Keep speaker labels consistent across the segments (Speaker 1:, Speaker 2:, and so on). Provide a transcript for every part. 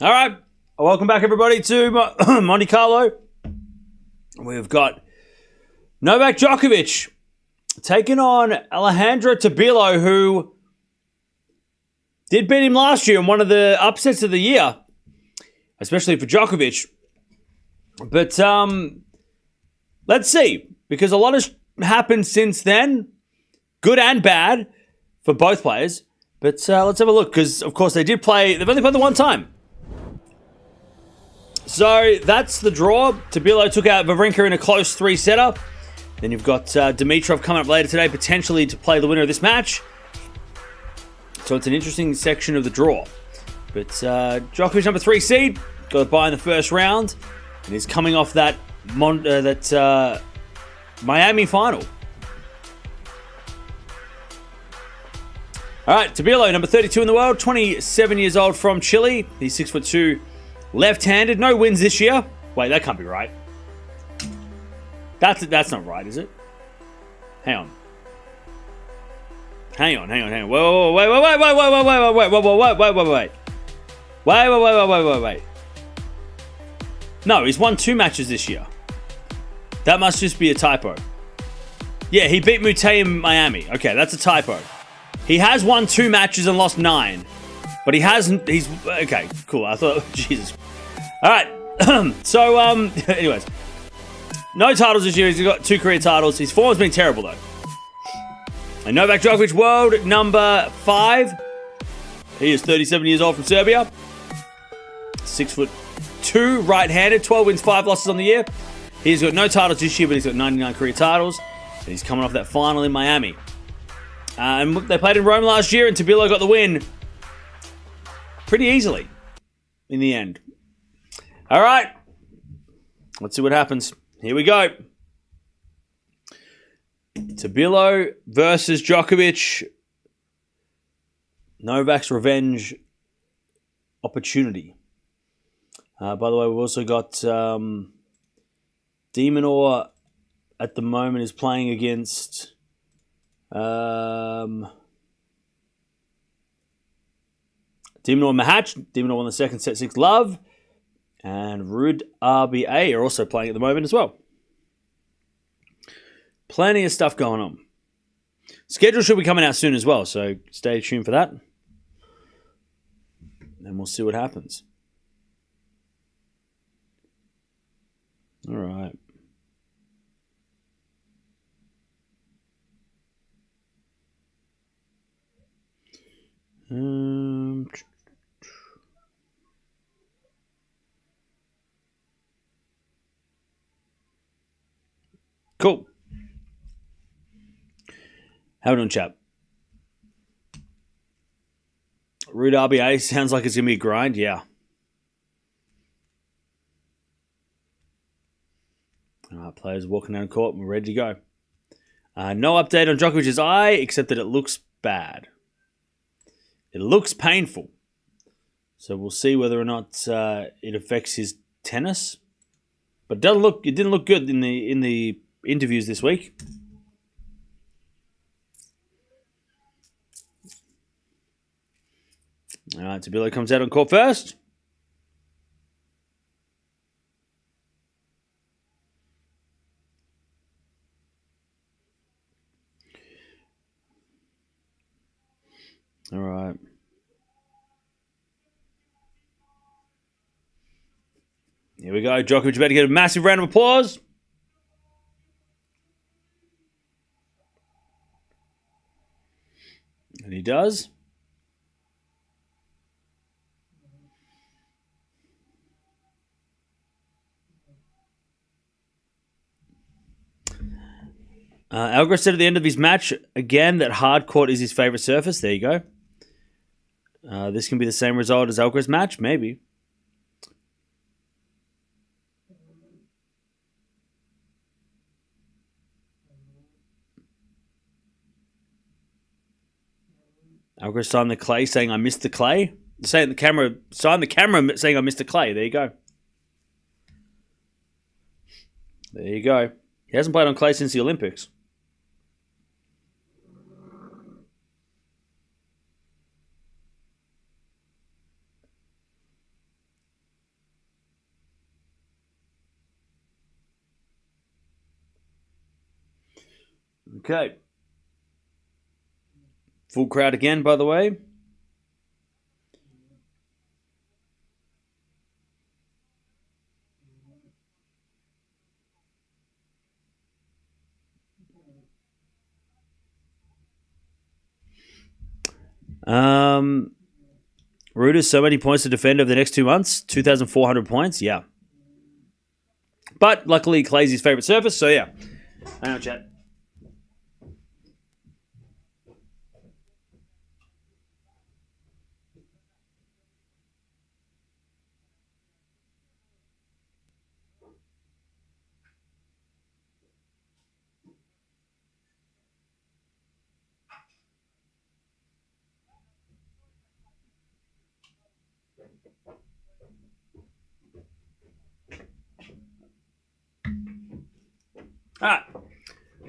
Speaker 1: All right. Welcome back, everybody, to Monte-Carlo. We've got Novak Djokovic taking on Alejandro Tabilo, who did beat him last year in one of the upsets of the year, especially for Djokovic. But let's see, because a lot has happened since then, good and bad for both players. But let's have a look, because, of course, they've only played the one time. So that's the draw. Tabilo took out Wawrinka in a close three-setter. Then you've got Dimitrov coming up later today, potentially to play the winner of this match. So it's an interesting section of the draw. But Djokovic, number 3 seed, got a bye in the first round, and is coming off that Miami final. All right, Tabilo, number 32 in the world, 27 years old, from Chile. He's 6'2", left-handed. No wins this year. Wait, that can't be right. That's not right, is it? Hang on. Wait. No, he's won 2 matches this year. That must just be a typo. Yeah, he beat Mute in Miami. Okay, that's a typo. He has won 2 matches and lost 9. But he hasn't. He's okay. Cool. I thought, Jesus. All right. So, anyways, no titles this year. He's got 2 career titles. His form's been terrible though. And Novak Djokovic, world number 5. He is 37 years old, from Serbia. 6'2", right-handed. 12 wins, 5 losses on the year. He's got no titles this year, but he's got 99 career titles. And he's coming off that final in Miami. And they played in Rome last year, and Tabilo got the win pretty easily in the end. All right. Let's see what happens. Here we go. Tabilo versus Djokovic. Novak's revenge opportunity. By the way, we've also got Demonor at the moment is playing against Demonor Mahatch. Demonor won the second set 6-love. And Rud RBA are also playing at the moment as well. Plenty of stuff going on. Schedule should be coming out soon as well, so stay tuned for that. And we'll see what happens. All right. Cool. How are we doing, chap? Rude RBA sounds like it's going to be a grind. Yeah. All right, players walking down court. We're ready to go. No update on Djokovic's eye, except that it looks bad. It looks painful. So we'll see whether or not it affects his tennis. But it didn't look good in the interviews this week. All right, Tabilo comes out on court first. All right. Here we go. Djokovic about to get a massive round of applause. And he does. Alcaraz said at the end of his match, again, that hard court is his favorite surface. There you go. This can be the same result as Alcaraz's match, maybe. Alcaraz signed the clay saying, I missed the clay. Signed the camera saying, I missed the clay. There you go. There you go. He hasn't played on clay since the Olympics. Okay. Full crowd again, by the way. Ruud has so many points to defend over the next 2 months. 2,400 points. Yeah. But luckily, clay's his favorite surface. So, yeah. Hang on, chat. All right.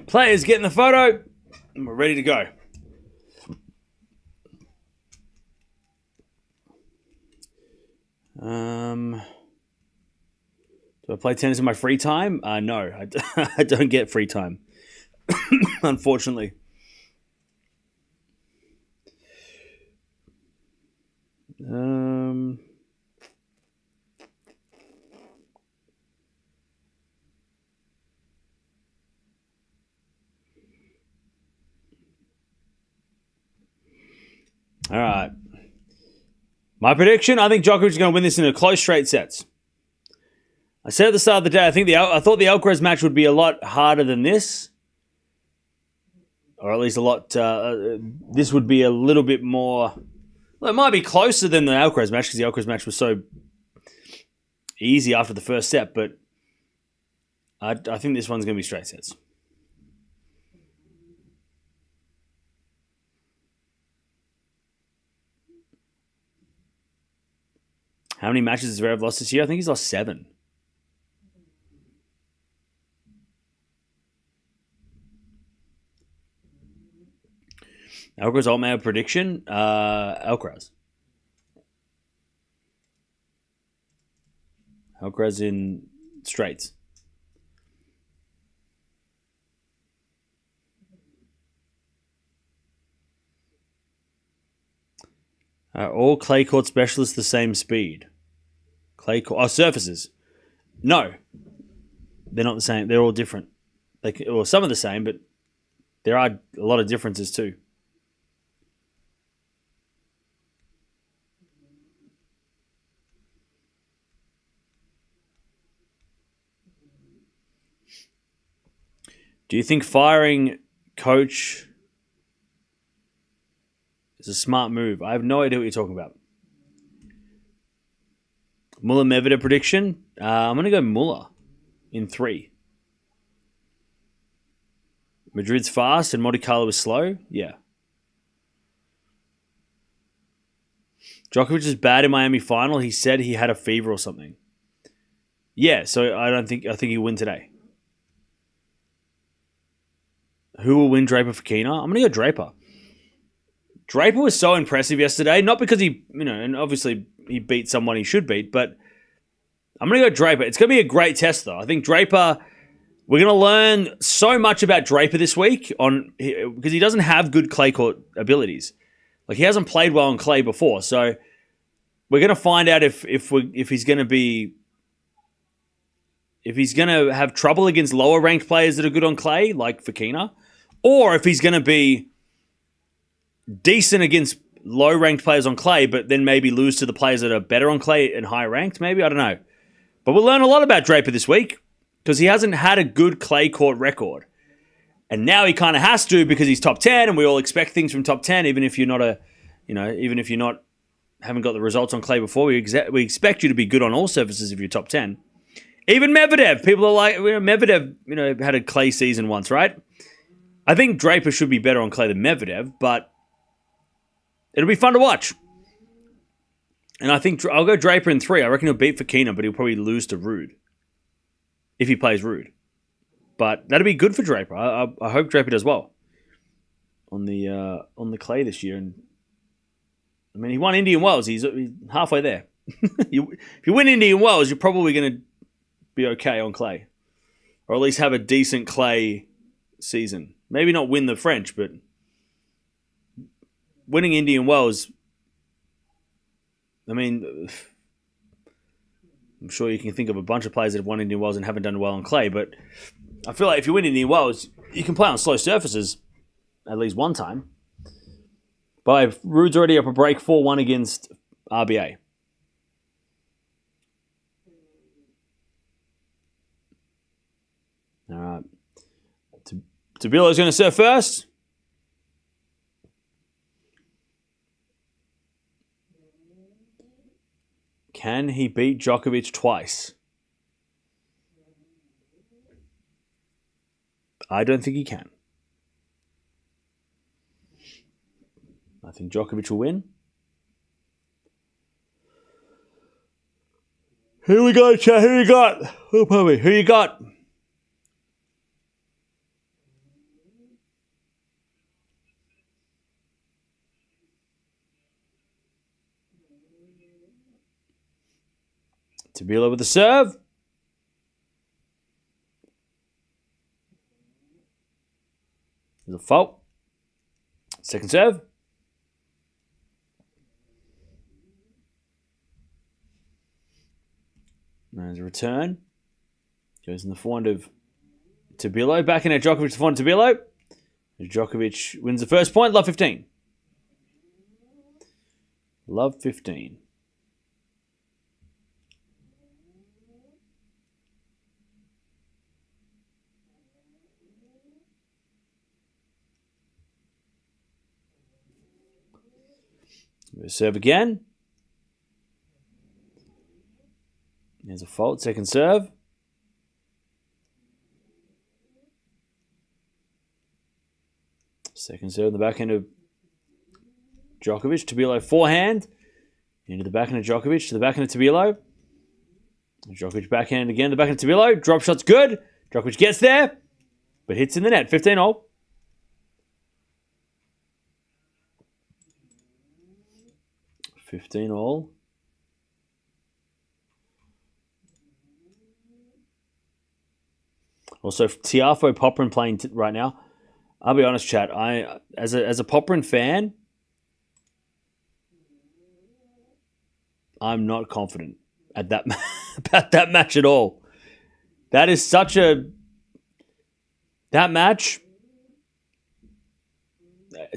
Speaker 1: Players getting the photo. And we're ready to go. Do I play tennis in my free time? No, I don't get free time. Unfortunately. All right. My prediction, I think Djokovic is going to win this in a close straight sets. I said at the start of the day, I thought the Alcaraz match would be a lot harder than this. Or at least a lot, this would be a little bit more, well, it might be closer than the Alcaraz match because the Alcaraz match was so easy after the first set, but I think this one's going to be straight sets. How many matches has Zverev lost this year? I think he's lost 7. Alcaraz Altmaier prediction? Alcaraz. Alcaraz in straights. Are all clay court specialists the same speed? Clay court... Oh, surfaces. No. They're not the same. They're all different. Well, some are the same, but there are a lot of differences too. Do you think firing coach is a smart move? I have no idea what you're talking about. Muller Medvedev prediction? I'm going to go Muller in 3. Madrid's fast and Monte-Carlo is slow? Yeah. Djokovic is bad in Miami final. He said he had a fever or something. Yeah, so I think he'll win today. Who will win Draper for Keener? I'm going to go Draper. Draper was so impressive yesterday, not because he, and obviously he beat someone he should beat, but I'm going to go Draper. It's going to be a great test, though. I think Draper, we're going to learn so much about Draper this week because he doesn't have good clay court abilities. Like, he hasn't played well on clay before, so we're going to find out if he's going to have trouble against lower ranked players that are good on clay, like Fekina, or if he's going to be decent against low ranked players on clay, but then maybe lose to the players that are better on clay and high ranked. Maybe, I don't know. But we'll learn a lot about Draper this week because he hasn't had a good clay court record. And now he kind of has to because he's top 10 and we all expect things from top 10, even if you're not haven't got the results on clay before. We expect you to be good on all surfaces if you're top 10. Even Medvedev, people are like, Medvedev, had a clay season once, right? I think Draper should be better on clay than Medvedev, but it'll be fun to watch. And I think I'll go Draper in 3. I reckon he'll beat Fekina, but he'll probably lose to Ruud if he plays Ruud. But that'll be good for Draper. I hope Draper does well on the clay this year. And I mean, he won Indian Wells. He's halfway there. If you win Indian Wells, you're probably going to be okay on clay, or at least have a decent clay season. Maybe not win the French, but winning Indian Wells, I mean, I'm sure you can think of a bunch of players that have won Indian Wells and haven't done well on clay, but I feel like if you win Indian Wells, you can play on slow surfaces at least one time. But Ruud's already up a break 4-1 against RBA. All right. Tabilo's going to serve first. Can he beat Djokovic twice? I don't think he can. I think Djokovic will win. Here we go, chat. Who you got? Oh, pardon me. Who you got? Tabilo with the serve. There's a fault. Second serve. There's a return. Goes in the forehand of Tabilo. Back in at Djokovic, the forehand of Tabilo. Djokovic wins the first point. Love 15. Love 15. Serve again. There's a fault. Second serve. Second serve in the backhand of Djokovic. Tabilo forehand. Into the backhand of Djokovic. To the backhand of Tabilo. Djokovic backhand again. The backhand of Tabilo. Drop shot's good. Djokovic gets there. But hits in the net. 15-all. $15-all. Also, Tiafoe Popperin playing right now. I'll be honest, chat. As a Popperin fan, I'm not confident at that about that match at all. That is such a that match.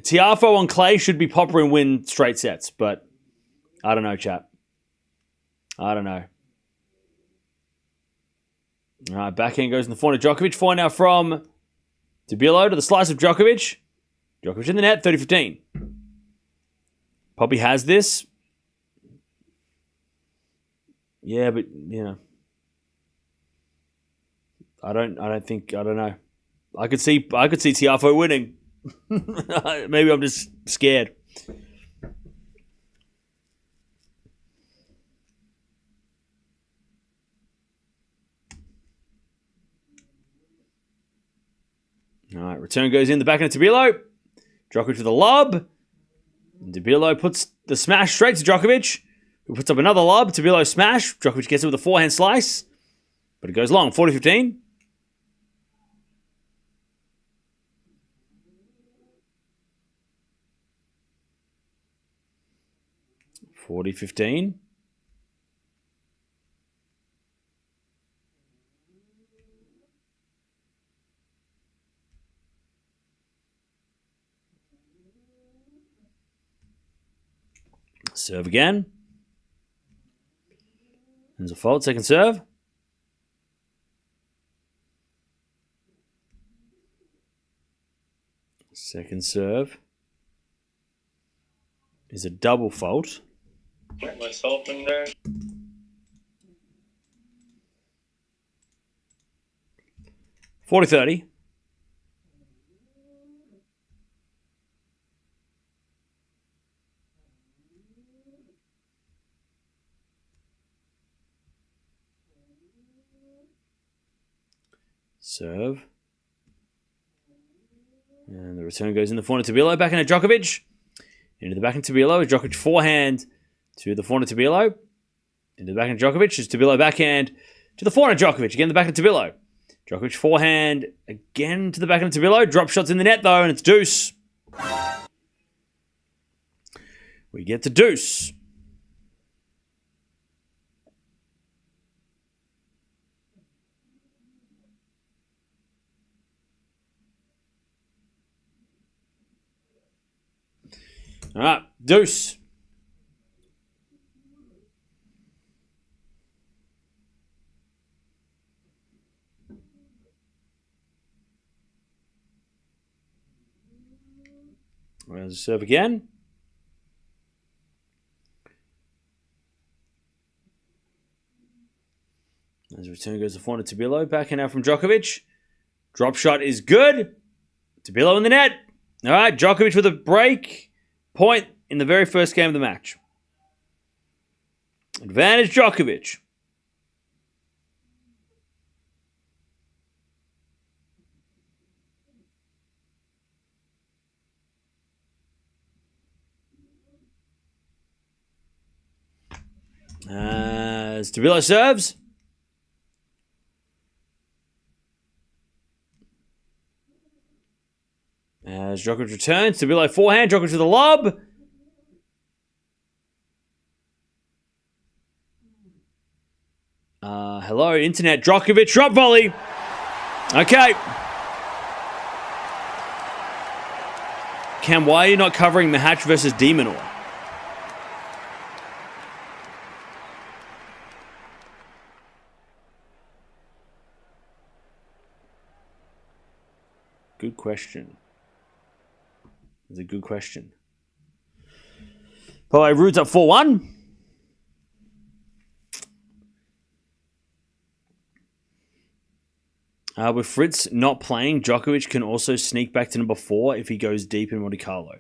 Speaker 1: Tiafoe on clay should be Popperin win straight sets, but I don't know, chat. I don't know. All right, backhand goes in the forehand of Djokovic. Forehand now from Tabilo to the slice of Djokovic. Djokovic in the net, 30-15. Poppy has this. Yeah, but I don't know. I could see Tiafoe winning. Maybe I'm just scared. All right, return goes in the backhand of Tabilo. Djokovic with the lob. Tabilo puts the smash straight to Djokovic, who puts up another lob. Tabilo smash. Djokovic gets it with a forehand slice, but it goes long. 40-15. 40-15. Serve again. There's a fault. Second serve. Second serve is a double fault.
Speaker 2: Get myself in there.
Speaker 1: 40-30. Serve. And the return goes in the forehand of Tabilo. Backhand of Djokovic. Into the backhand of Tabilo. Djokovic forehand to the forehand of Tabilo. Into the backhand of Djokovic. It's Tabilo backhand to the forehand of Djokovic. Again, the backhand of Tabilo. Djokovic forehand again to the back of Tabilo. Drop shots in the net though, and it's deuce. We get to deuce. All right, deuce. There's a serve again. As return goes to forehand to Tabilo. Backhand out from Djokovic. Drop shot is good. Tabilo in the net. All right, Djokovic with a break point in the very first game of the match. Advantage Djokovic. Tabilo serves. As Djokovic returns, Tabilo forehand, Djokovic with a lob. Hello, internet. Djokovic, drop volley. Okay. Cam, why are you not covering Mahatch versus Demonor? Good question. That's a good question. Well, Ruud's up 4-1. With Fritz not playing, Djokovic can also sneak back to number 4 if he goes deep in Monte-Carlo.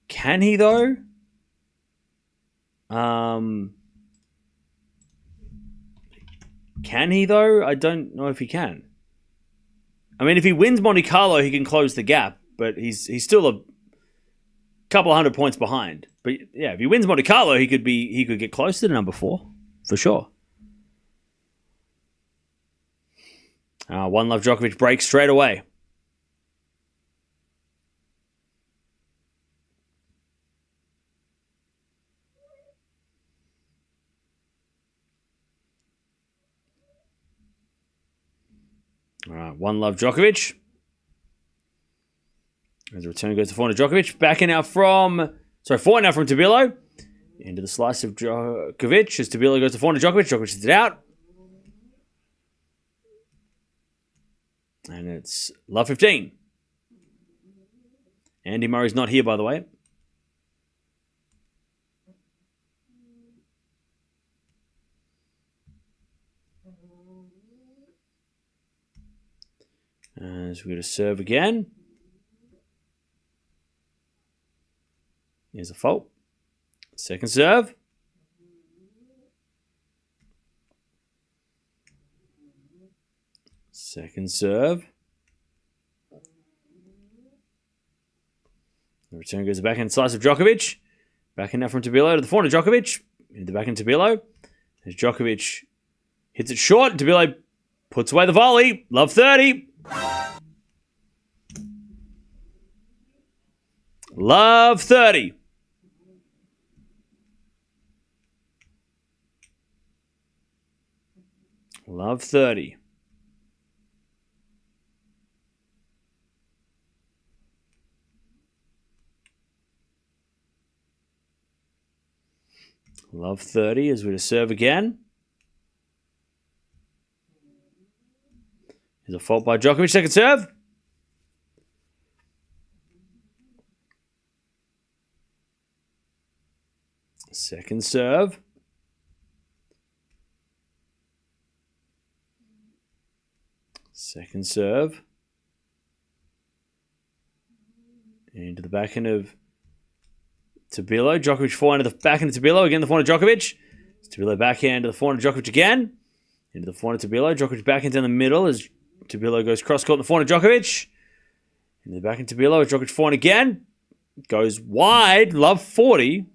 Speaker 1: Can he, though? Can he, though? I don't know if he can. I mean, if he wins Monte-Carlo, he can close the gap, but he's still a couple of 100 points behind. But yeah, if he wins Monte-Carlo, he could get closer to number 4, for sure. One Love Djokovic breaks straight away. All right, One Love Djokovic. As the return goes to forehand Djokovic. Forehand now from Tabilo. Into the slice of Djokovic. As Tabilo goes to forehand Djokovic. Djokovic hits it out. And it's love 15. Andy Murray's not here, by the way. As we're going to serve again. Here's a fault. Second serve. Second serve. The return goes back and slice of Djokovic. Back in now from Tabilo to the forehand of Djokovic. Into the back end Tabilo. As Djokovic hits it short, Tabilo puts away the volley. Love 30. Love 30. Love 30. Love 30 as we to serve again. Here's a fault by Djokovic. Second serve. Second serve. Second serve. Into the back end of Tabilo. Djokovic forehand to the backhand of Tabilo. Again, the forehand of Djokovic. Tabilo backhand to the forehand of Djokovic again. Into the forehand of Tabilo. Djokovic backhand down the middle as Tabilo goes cross-court in the forehand of Djokovic. Into the backhand of Tabilo. Djokovic forehand again. Goes wide. Love 40.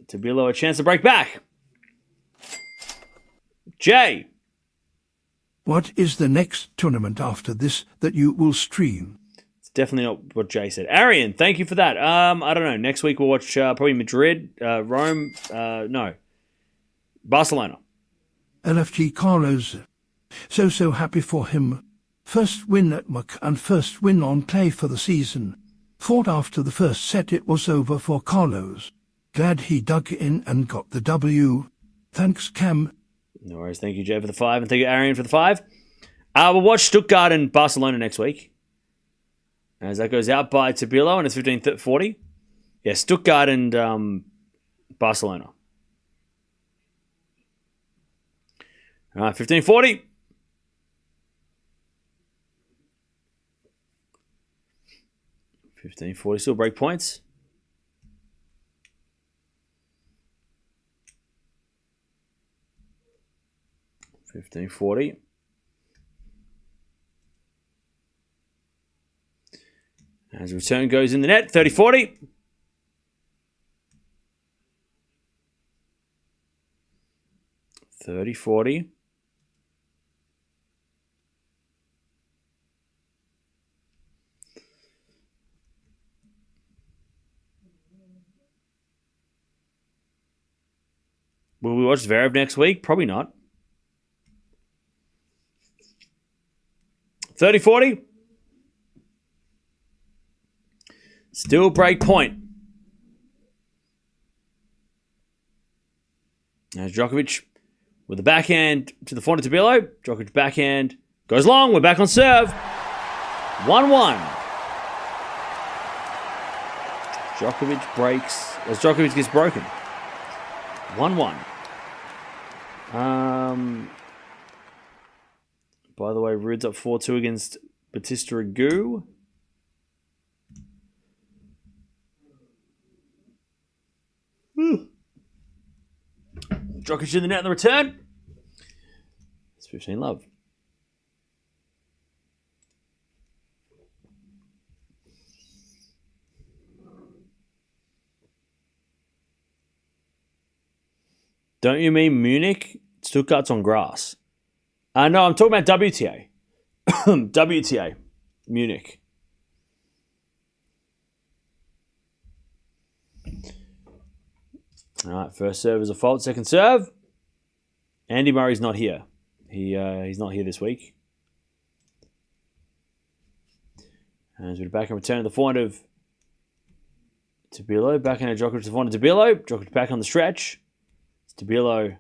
Speaker 1: Tabilo a chance to break back. Jay.
Speaker 3: What is the next tournament after this that you will stream?
Speaker 1: It's definitely not what Jay said. Arian, thank you for that. I don't know. Next week we'll watch probably Madrid, Rome, no, Barcelona.
Speaker 3: LFG Carlos. So happy for him. First win at Muck and first win on clay for the season. Thought after the first set it was over for Carlos. Glad he dug in and got the W. Thanks, Cam.
Speaker 1: No worries. Thank you, Jay, for the 5. And thank you, Arian, for the 5. We'll watch Stuttgart and Barcelona next week. As that goes out by Tabilo, and it's 15:40. Yeah, Stuttgart and Barcelona. All right, 15:40. Still break points. $15.40. As return goes in the net, 30-40. $30-40. Will we watch Zverev next week? Probably not. 30-40. Still break point. As Djokovic with the backhand to the front of Tabilo. Djokovic backhand goes long. We're back on serve. 1-1. Djokovic breaks as Djokovic gets broken. 1-1. By the way, Rude's up 4-2 against Batista Agut. Djokovic in the net on the return. It's 15 love. Don't you mean Munich? Stuttgart's on grass. No, I'm talking about WTA. WTA. Munich. All right, first serve is a fault. Second serve. Andy Murray's not here. He's not here this week. As we're back and return to the forehand of Tabilo. Back in Djokovic to the forehand of Tabilo. Djokovic back on the stretch. Tabilo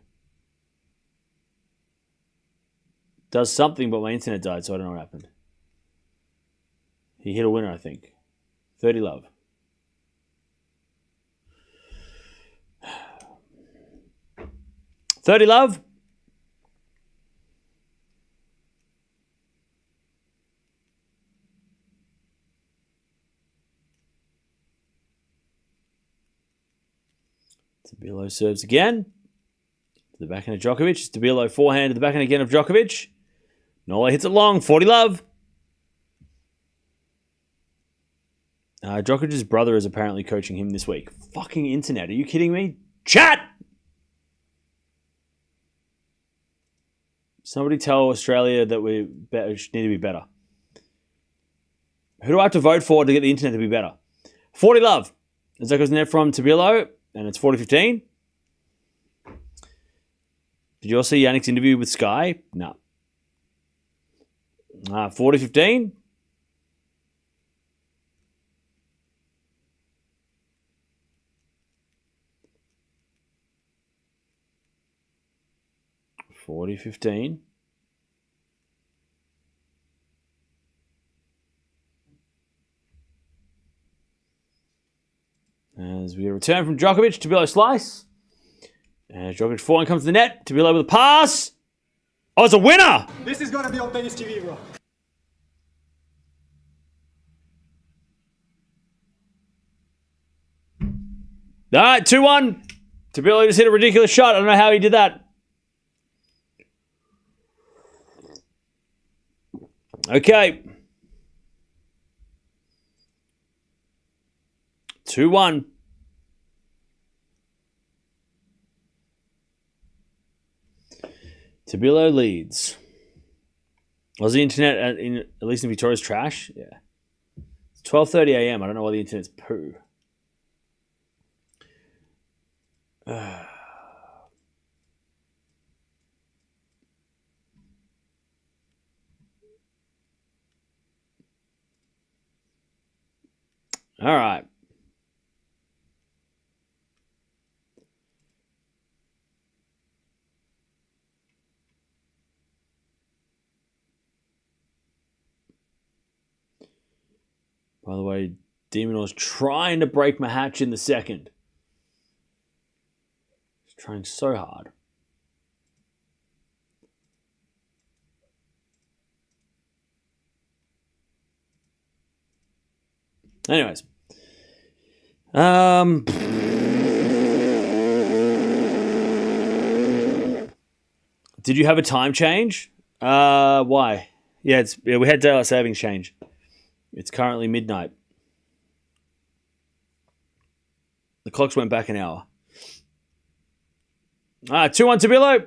Speaker 1: does something, but my internet died, so I don't know what happened. He hit a winner, I think. 30 love. $30 love. Tabilo serves again. To the backhand of Djokovic. Tabilo forehand to the backhand again of Djokovic. Nola hits it long. 40 love. Djokovic's brother is apparently coaching him this week. Fucking internet. Are you kidding me? Chat! Somebody tell Australia that we need to be better. Who do I have to vote for to get the internet to be better? 40 love. As that goes in there from Tabilo, and it's 40-15. Did you all see Yannick's interview with Sky? No. 40-15. $40-15. As we return from Djokovic, Tabilo slice. And Djokovic forehand comes to the net. Tabilo with a pass. Oh, it's a winner!
Speaker 4: This is going to be on Tennis TV, bro.
Speaker 1: All right, 2-1. Tabilo just hit a ridiculous shot. I don't know how he did that. Okay. 2-1. Tabilo leads. Was the internet at least in Victoria's trash? Yeah. It's 12:30 a.m. I don't know why the internet's poo. All right. By the way, Demonor trying to break my hatch in the second. He's trying so hard. Anyways. Did you have a time change? Why? Yeah, we had daylight savings change. It's currently midnight. The clocks went back an hour. 2-1 Tabilo.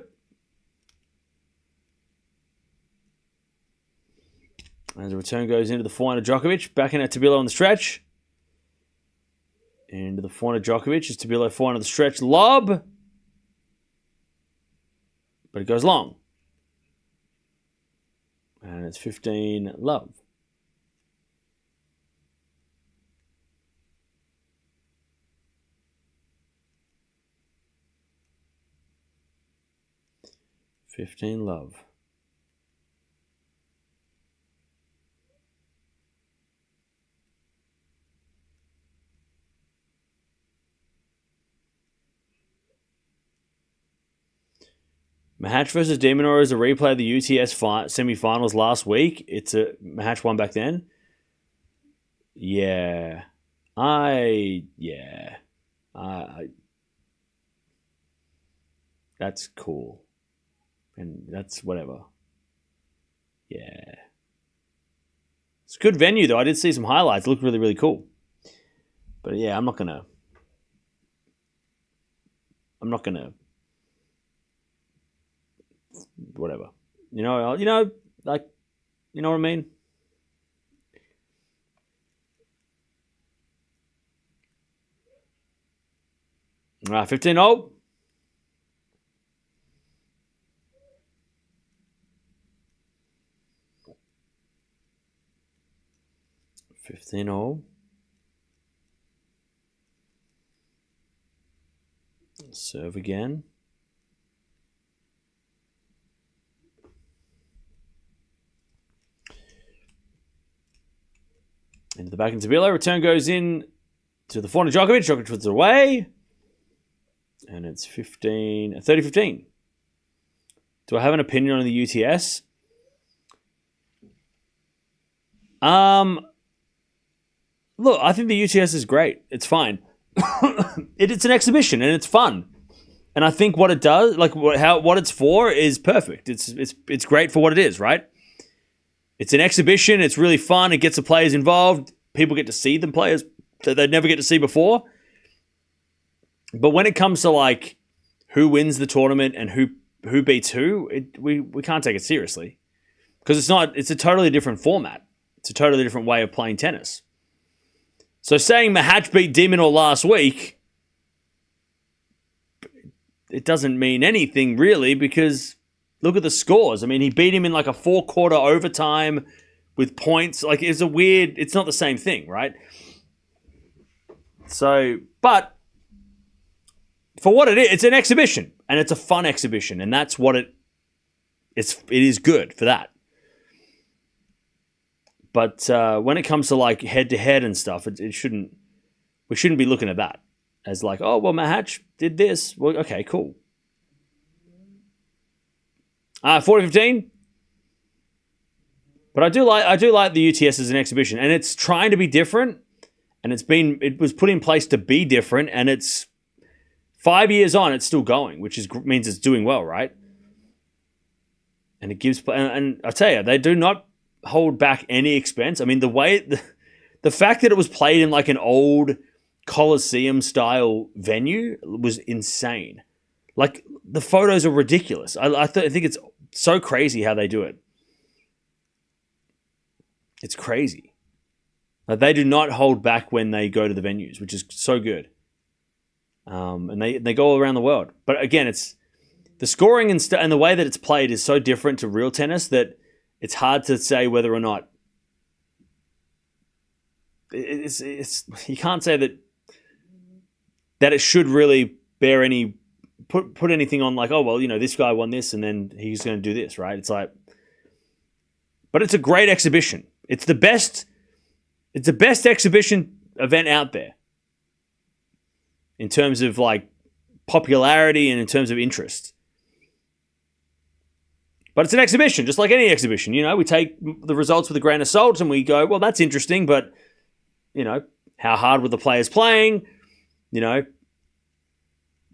Speaker 1: As the return goes into the forehand of Djokovic. Back in at Tabilo on the stretch. Into the forehand of Djokovic. It's Tabilo forehand of the stretch. Lob. But it goes long. And it's 15 love. Love. Mahatch versus Demonor is a replay of the UTS semi-finals last week. It's a Mahatch won back then. Yeah. That's cool. And that's whatever. Yeah. It's a good venue, though. I did see some highlights. It looked really, really cool. But yeah, I'm not gonna. Whatever. You know what I mean? All right, 15-0. Serve again. Into the back into Tabilo. Return goes in to the forehand of Djokovic. Djokovic puts it away. And it's 30-15. Do I have an opinion on the UTS? Look, I think the UTS is great. It's fine. It's an exhibition and it's fun. And I think what it does, like what it's for, is perfect. It's great for what it is, right? It's an exhibition. It's really fun. It gets the players involved. People get to see them players that they'd never get to see before. But when it comes to like who wins the tournament and who beats who, we can't take it seriously because it's a totally different format. It's a totally different way of playing tennis. So saying Mahatch beat Demonor last week, it doesn't mean anything really because look at the scores. I mean, he beat him in like a 4-quarter overtime with points. Like it's not the same thing, right? So, but for what it is, it's an exhibition and it's a fun exhibition and that's what it is good for that. But when it comes to like head-to-head and stuff, we shouldn't be looking at that as like, oh, well, Mahatch did this. Well, okay, cool. 40-15. But I do like the UTS as an exhibition, and it's trying to be different, and it was put in place to be different, and it's 5 years on, it's still going, which means it's doing well, right? And it gives, and I tell you, they do not hold back any expense. I mean, the fact that it was played in like an old Coliseum style venue was insane. Like the photos are ridiculous. I think it's so crazy how they do it. It's crazy. Like, they do not hold back when they go to the venues, which is so good. And they go all around the world. But again, it's the scoring and the way that it's played is so different to real tennis that it's hard to say whether or not it's you can't say that it should really bear any put anything on, like, oh well, this guy won this and then he's going to do this, right? It's like, but it's a great exhibition. It's the best exhibition event out there in terms of like popularity and in terms of interest. But it's an exhibition, just like any exhibition. We take the results with a grain of salt and we go, well, that's interesting, but how hard were the players playing?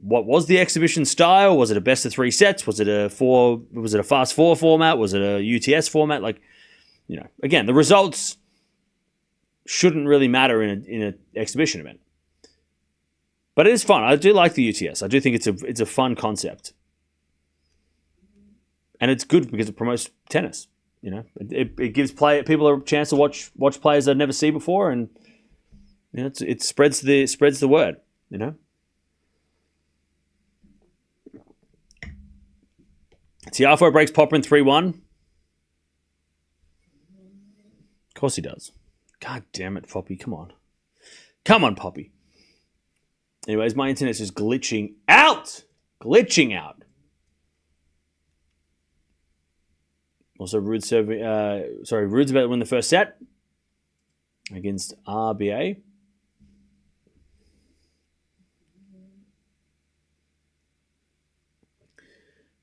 Speaker 1: What was the exhibition style? Was it a best of 3 sets? Was it a fast 4 format? Was it a UTS format? Like, again, the results shouldn't really matter in an exhibition event. But it is fun. I do like the UTS. I do think it's a fun concept. And it's good because it promotes tennis. It gives people a chance to watch players they've never seen before, and it spreads the word. Tiafoe breaks Popper 3-1. Of course he does. God damn it, Poppy! Come on, Poppy. Anyways, my internet's just glitching out. Also, Rude's about to win the first set against RBA.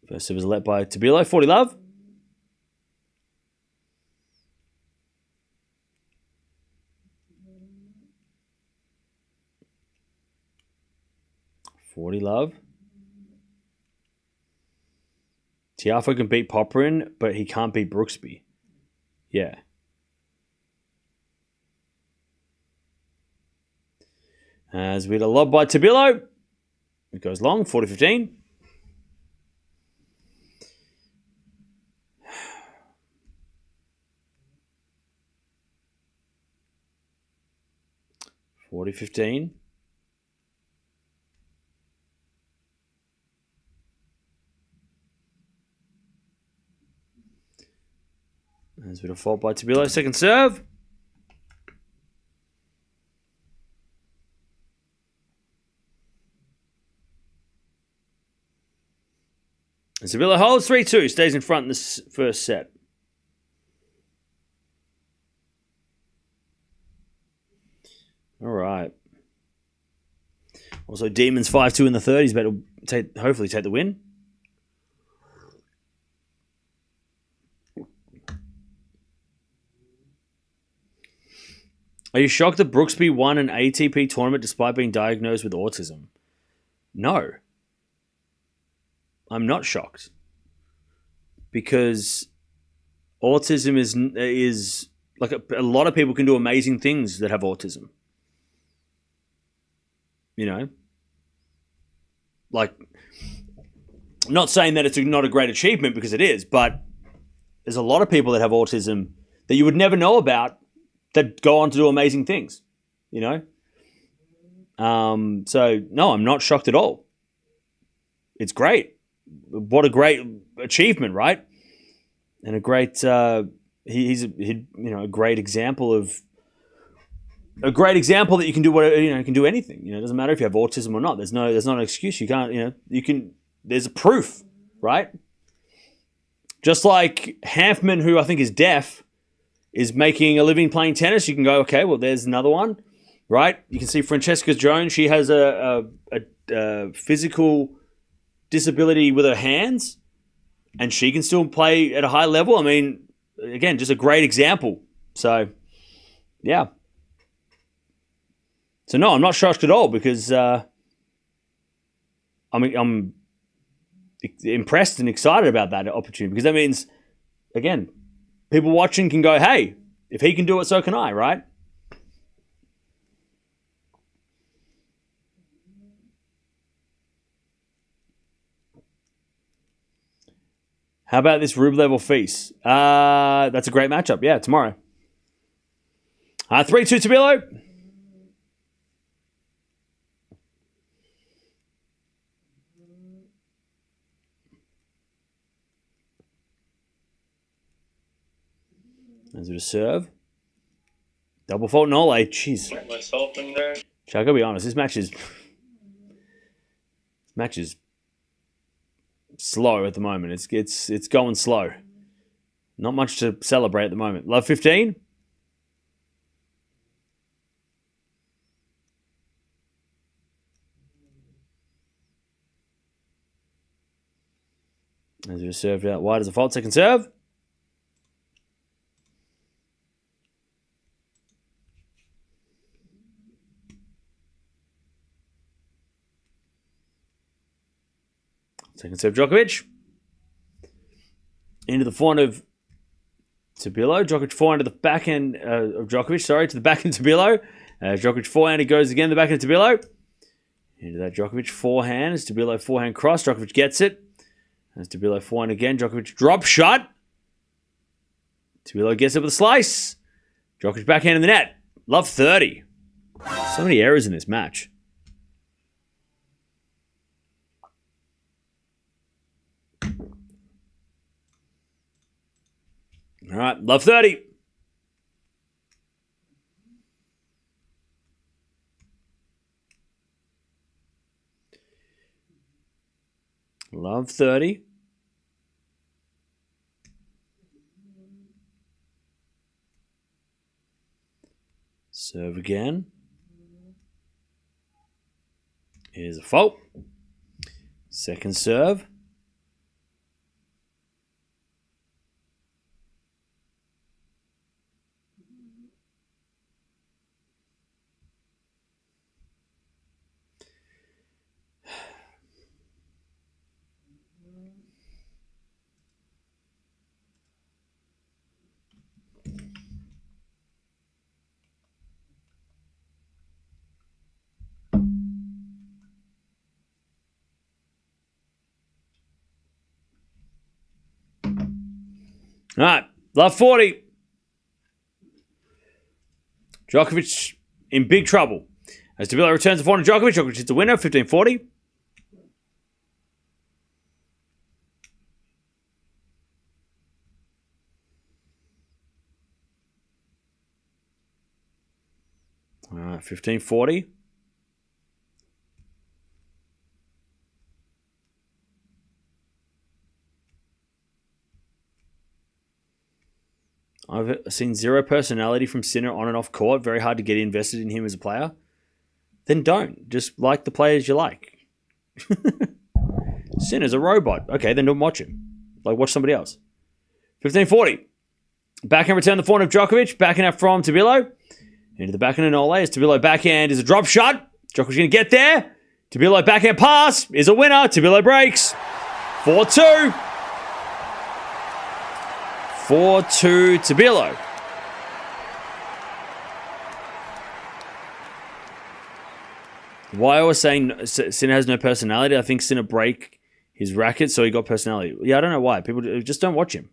Speaker 1: First serve is let by Tabilo, 40 love. Tiafoe can beat Popperin, but he can't beat Brooksby. Yeah. As we had a lob by Tabilo. It goes long, 40-15. There's a bit of fault by Tabilo. Second serve. And Tabilo holds 3-2. Stays in front in this first set. All right. Also, Demons 5-2 in the third. He's about to hopefully take the win. Are you shocked that Brooksby won an ATP tournament despite being diagnosed with autism? No. I'm not shocked. Because autism is like a lot of people can do amazing things that have autism. Like, not saying that it's not a great achievement, because it is, but there's a lot of people that have autism that you would never know about that go on to do amazing things, So, no, I'm not shocked at all. It's great. What a great achievement, right? And a great, he's a great example of, that you can do whatever, you can do anything. It doesn't matter if you have autism or not. There's not an excuse. You can't, there's a proof, right? Just like Hanfman, who I think is deaf, is making a living playing tennis. You can go, okay, well, there's another one, right? You can see Francesca Jones. She has a physical disability with her hands, and she can still play at a high level. I mean, again, just a great example. So, yeah. So, no, I'm not shocked at all, because I'm impressed and excited about that opportunity, because that means, again, people watching can go, hey, if he can do it, so can I, right? How about this Rublev feast? That's a great matchup. Yeah, tomorrow. 3-2 Tabilo. As a serve. Double fault Nole. Jeez.
Speaker 2: Get myself in there.
Speaker 1: I gotta be honest, this match is slow at the moment. It's going slow. Not much to celebrate at the moment. Love 15. As it served out wide as a fault. Second serve. Second serve, Djokovic. Into the forehand of Tabilo. Djokovic forehand to the backhand of Djokovic. Sorry, to the backhand of Tabilo. Djokovic forehand. He goes again. The backhand of Tabilo. Into that Djokovic forehand. As Tabilo forehand cross. Djokovic gets it. As Tabilo forehand again. Djokovic drop shot. Tabilo gets it with a slice. Djokovic backhand in the net. Love 30. So many errors in this match. All right, love 30. Love 30. Serve again. Here's a fault. Second serve. All right, love 40. Djokovic in big trouble. As Tabilo returns the forehand to Djokovic, Djokovic hits the winner, 15-40. All right, 15-40. I've seen zero personality from Sinner on and off court. Very hard to get invested in him as a player. Then don't. Just like the players you like. Sinner's a robot. Okay, then don't watch him. Like, watch somebody else. 15-40. Backhand return the forehand of Djokovic. Backhand out from Tabilo. Into the backhand of Nole. As Tabilo backhand is a drop shot. Djokovic going to get there. Tabilo backhand pass is a winner. Tabilo breaks. 4-2. 4-2 Tabilo. Why I was saying Sinner has no personality, I think Sinner break his racket, so he got personality. Yeah, I don't know why. People just don't watch him.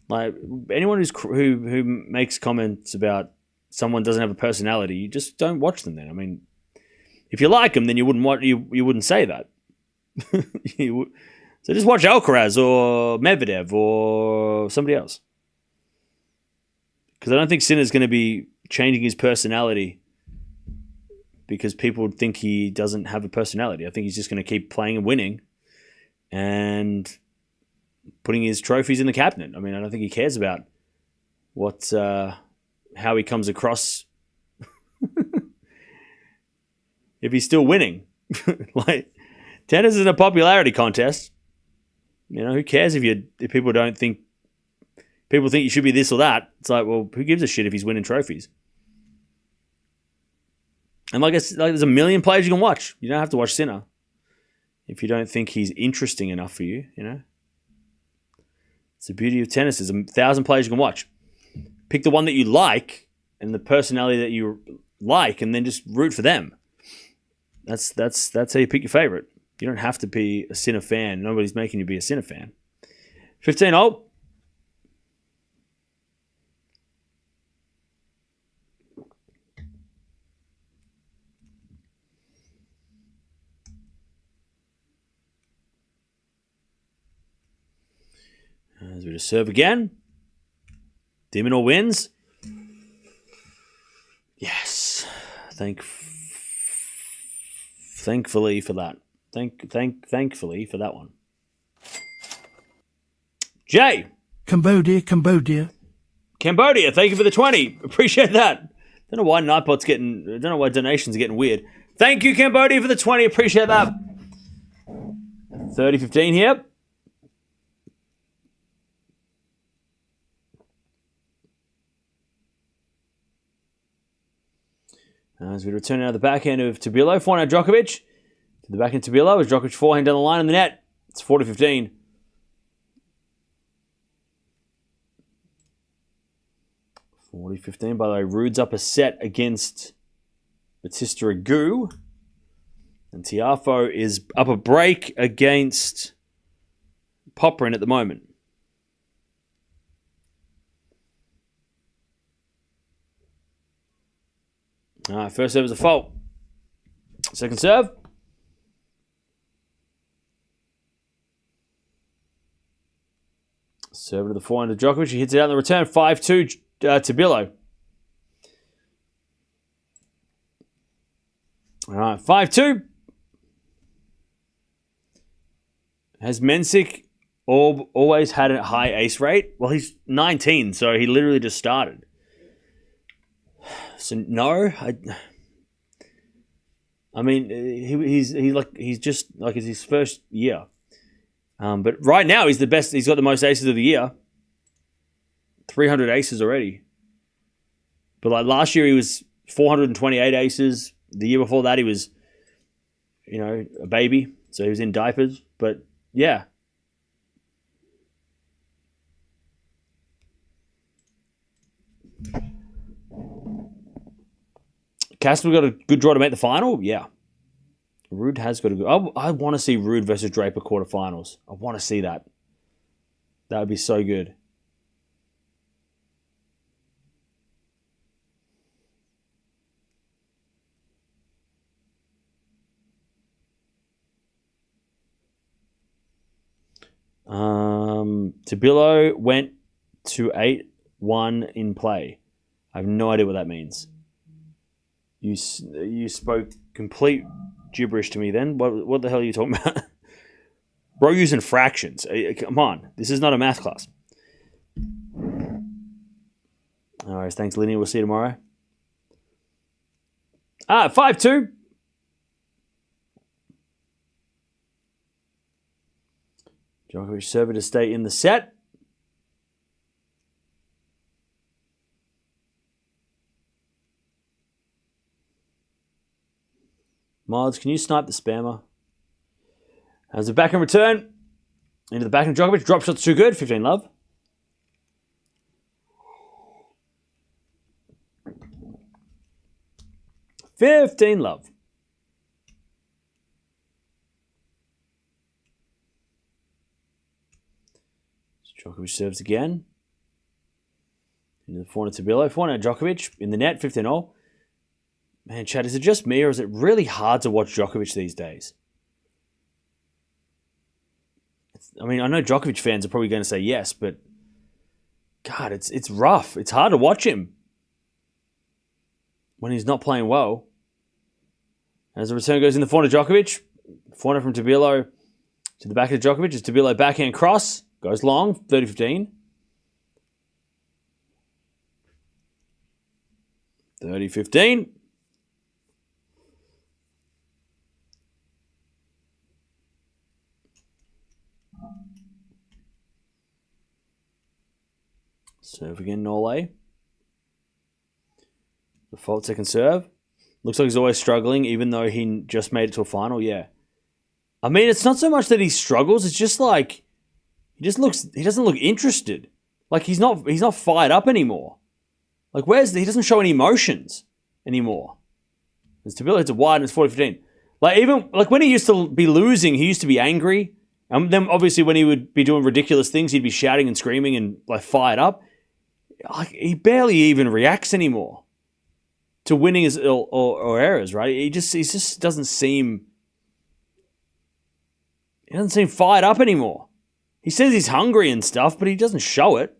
Speaker 1: Like, anyone who makes comments about someone doesn't have a personality, you just don't watch them then. I mean, if you like them, then you wouldn't say that. So just watch Alcaraz or Medvedev or somebody else. Because I don't think Sinner's going to be changing his personality because people think he doesn't have a personality. I think he's just going to keep playing and winning and putting his trophies in the cabinet. I mean, I don't think he cares about how he comes across if he's still winning. Like, tennis is a popularity contest. You know, who cares if people think you should be this or that? It's like, well, who gives a shit if he's winning trophies? And there's a million players you can watch. You don't have to watch Sinner if you don't think he's interesting enough for you. You know, it's the beauty of tennis. There's 1,000 players you can watch. Pick the one that you like and the personality that you like, and then just root for them. That's how you pick your favorite. You don't have to be a Sinner fan. Nobody's making you be a Sinner fan. 15-0. As we just serve again. Dimonor wins. Yes. Thankfully for that. Thankfully for that one. Jay.
Speaker 3: Cambodia.
Speaker 1: Cambodia, thank you for the 20. Appreciate that. Don't know why donations are getting weird. Thank you, Cambodia, for the 20. Appreciate that. 30-15 here. As we return out of the backhand of Tabilo, forehand Djokovic. To the backhand Tabilo as Djokovic forehand down the line in the net. It's 40-15. By the way, Rude's up a set against Batista Agut. And Tiafoe is up a break against Popyrin at the moment. All right, first serve is a fault. Second serve. Serve to the forehand of Djokovic. He hits it out in the return. 5-2 Tabilo. All right, 5-2. Has Mensik always had a high ace rate? Well, he's 19, so he literally just started. So no, I mean he's just like it's his first year, but right now he's the best. He's got the most aces of the year, 300 aces already. But like last year he was 428 aces. The year before that he was, a baby, so he was in diapers. But yeah. Casper got a good draw to make the final? Yeah. Rude has got a good... I want to see Rude versus Draper quarterfinals. I want to see that. That would be so good. Tabilo went to 8-1 in play. I have no idea what that means. You spoke complete gibberish to me then. What the hell are you talking about? Bro, using fractions. Come on. This is not a math class. All right, thanks, Linear. We'll see you tomorrow. 5-2. Djokovic server to stay in the set. Mods, can you snipe the spammer? As a back and return. Into the back of Djokovic. Drop shot's too good. 15 love. $15 love. Djokovic serves again. Into the forehand Tabilo. Forehand Djokovic in the net. 15-all. Man, Chad, is it just me or is it really hard to watch Djokovic these days? I mean, I know Djokovic fans are probably going to say yes, but God, it's rough. It's hard to watch him when he's not playing well. As the return goes in the forehand Djokovic, forehand from Tabilo to the back of Djokovic. It's Tabilo backhand cross. Goes long, 30-15. 30-15. Serve again, Norway. The fault second serve. Looks like he's always struggling, even though he just made it to a final. Yeah. I mean, it's not so much that he struggles. It's just like he doesn't look interested. Like he's not fired up anymore. Like he doesn't show any emotions anymore. It's Tabilo hits it wide and it's 40-15. Like when he used to be losing, he used to be angry. And then obviously when he would be doing ridiculous things, he'd be shouting and screaming and like fired up. Like he barely even reacts anymore to winning or errors, right? He just doesn't seem fired up anymore. He says he's hungry and stuff, but he doesn't show it.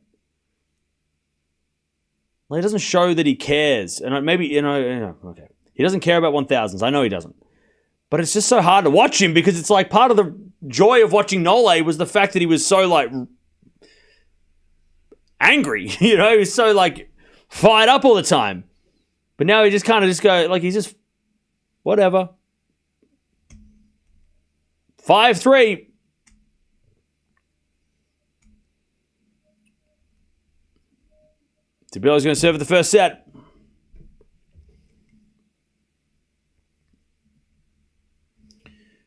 Speaker 1: Like, he doesn't show that he cares. And maybe, okay. He doesn't care about 1000s. I know he doesn't. But it's just so hard to watch him because it's like part of the joy of watching Nole was the fact that he was so, like, angry. He was so, like, fired up all the time. But now he just kind of just go, like, he's just, whatever. 5-3. Tabilo's going to serve at the first set.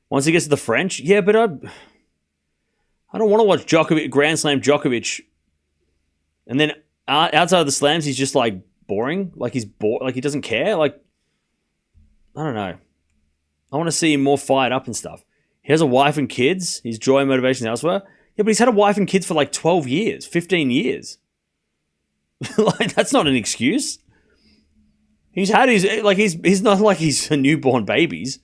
Speaker 1: Once he gets to the French, yeah, but I don't want to watch Djokovic, Grand Slam Djokovic, and then outside of the slams, he's just like boring, like he's bored, like he doesn't care. Like, I don't know. I want to see him more fired up and stuff. He has a wife and kids. His joy and motivation elsewhere. Yeah, but he's had a wife and kids for like 12 years, 15 years. Like, that's not an excuse. He's had his, like, he's not like he's a newborn babies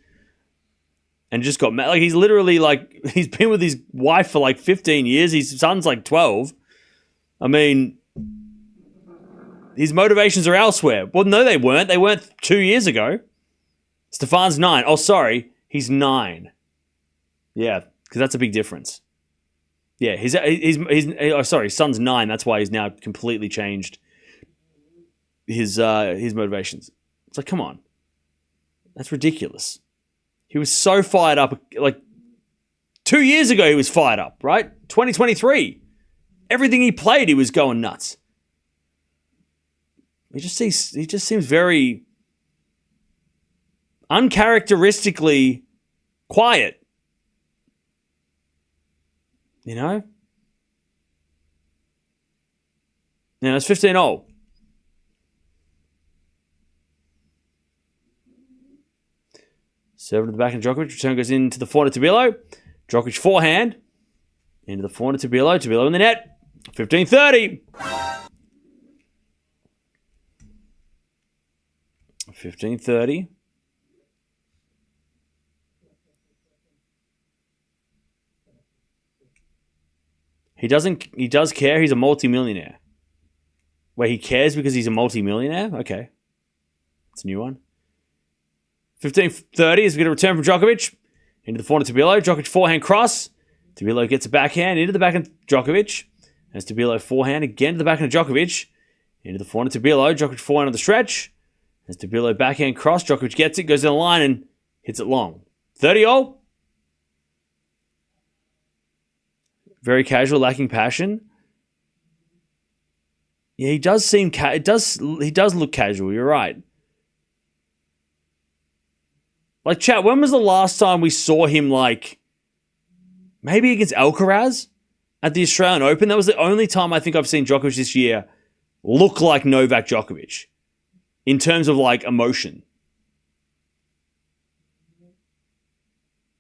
Speaker 1: and just got mad. Like, he's literally like, he's been with his wife for like 15 years. His son's like 12. I mean, his motivations are elsewhere. Well, no, they weren't. They weren't 2 years ago. Stefan's 9. Oh, sorry. He's 9. Yeah, because that's a big difference. Yeah, his son's 9. That's why he's now completely changed his motivations. It's like, come on. That's ridiculous. He was so fired up. Like, 2 years ago he was fired up, right? 2023. Everything he played, he was going nuts. He just seems very uncharacteristically quiet. You know? Now it's 15-0. Serve to the back of Djokovic. Return goes into the forehand to Tabilo. Djokovic forehand. Into the forehand to Tabilo. Tabilo in the net. 15-30. 15-30. He does care. He's a multi-millionaire. Wait, he cares because he's a multi-millionaire? Okay. That's a new one. 15-30 is going to return from Djokovic. Into the forehand to Tabilo. Djokovic forehand cross. Tabilo gets a backhand into the backhand Djokovic. As Tabilo forehand again to the backhand of Djokovic. Into the forehand to Tabilo. Djokovic forehand on the stretch. As Tabilo backhand cross. Djokovic gets it, goes down the line and hits it long. 30-0. Very casual, lacking passion. Yeah, he does seem he does look casual, you're right. Like, chat, when was the last time we saw him, like, maybe against Alcaraz at the Australian Open? That was the only time I think I've seen Djokovic this year look like Novak Djokovic in terms of, like, emotion.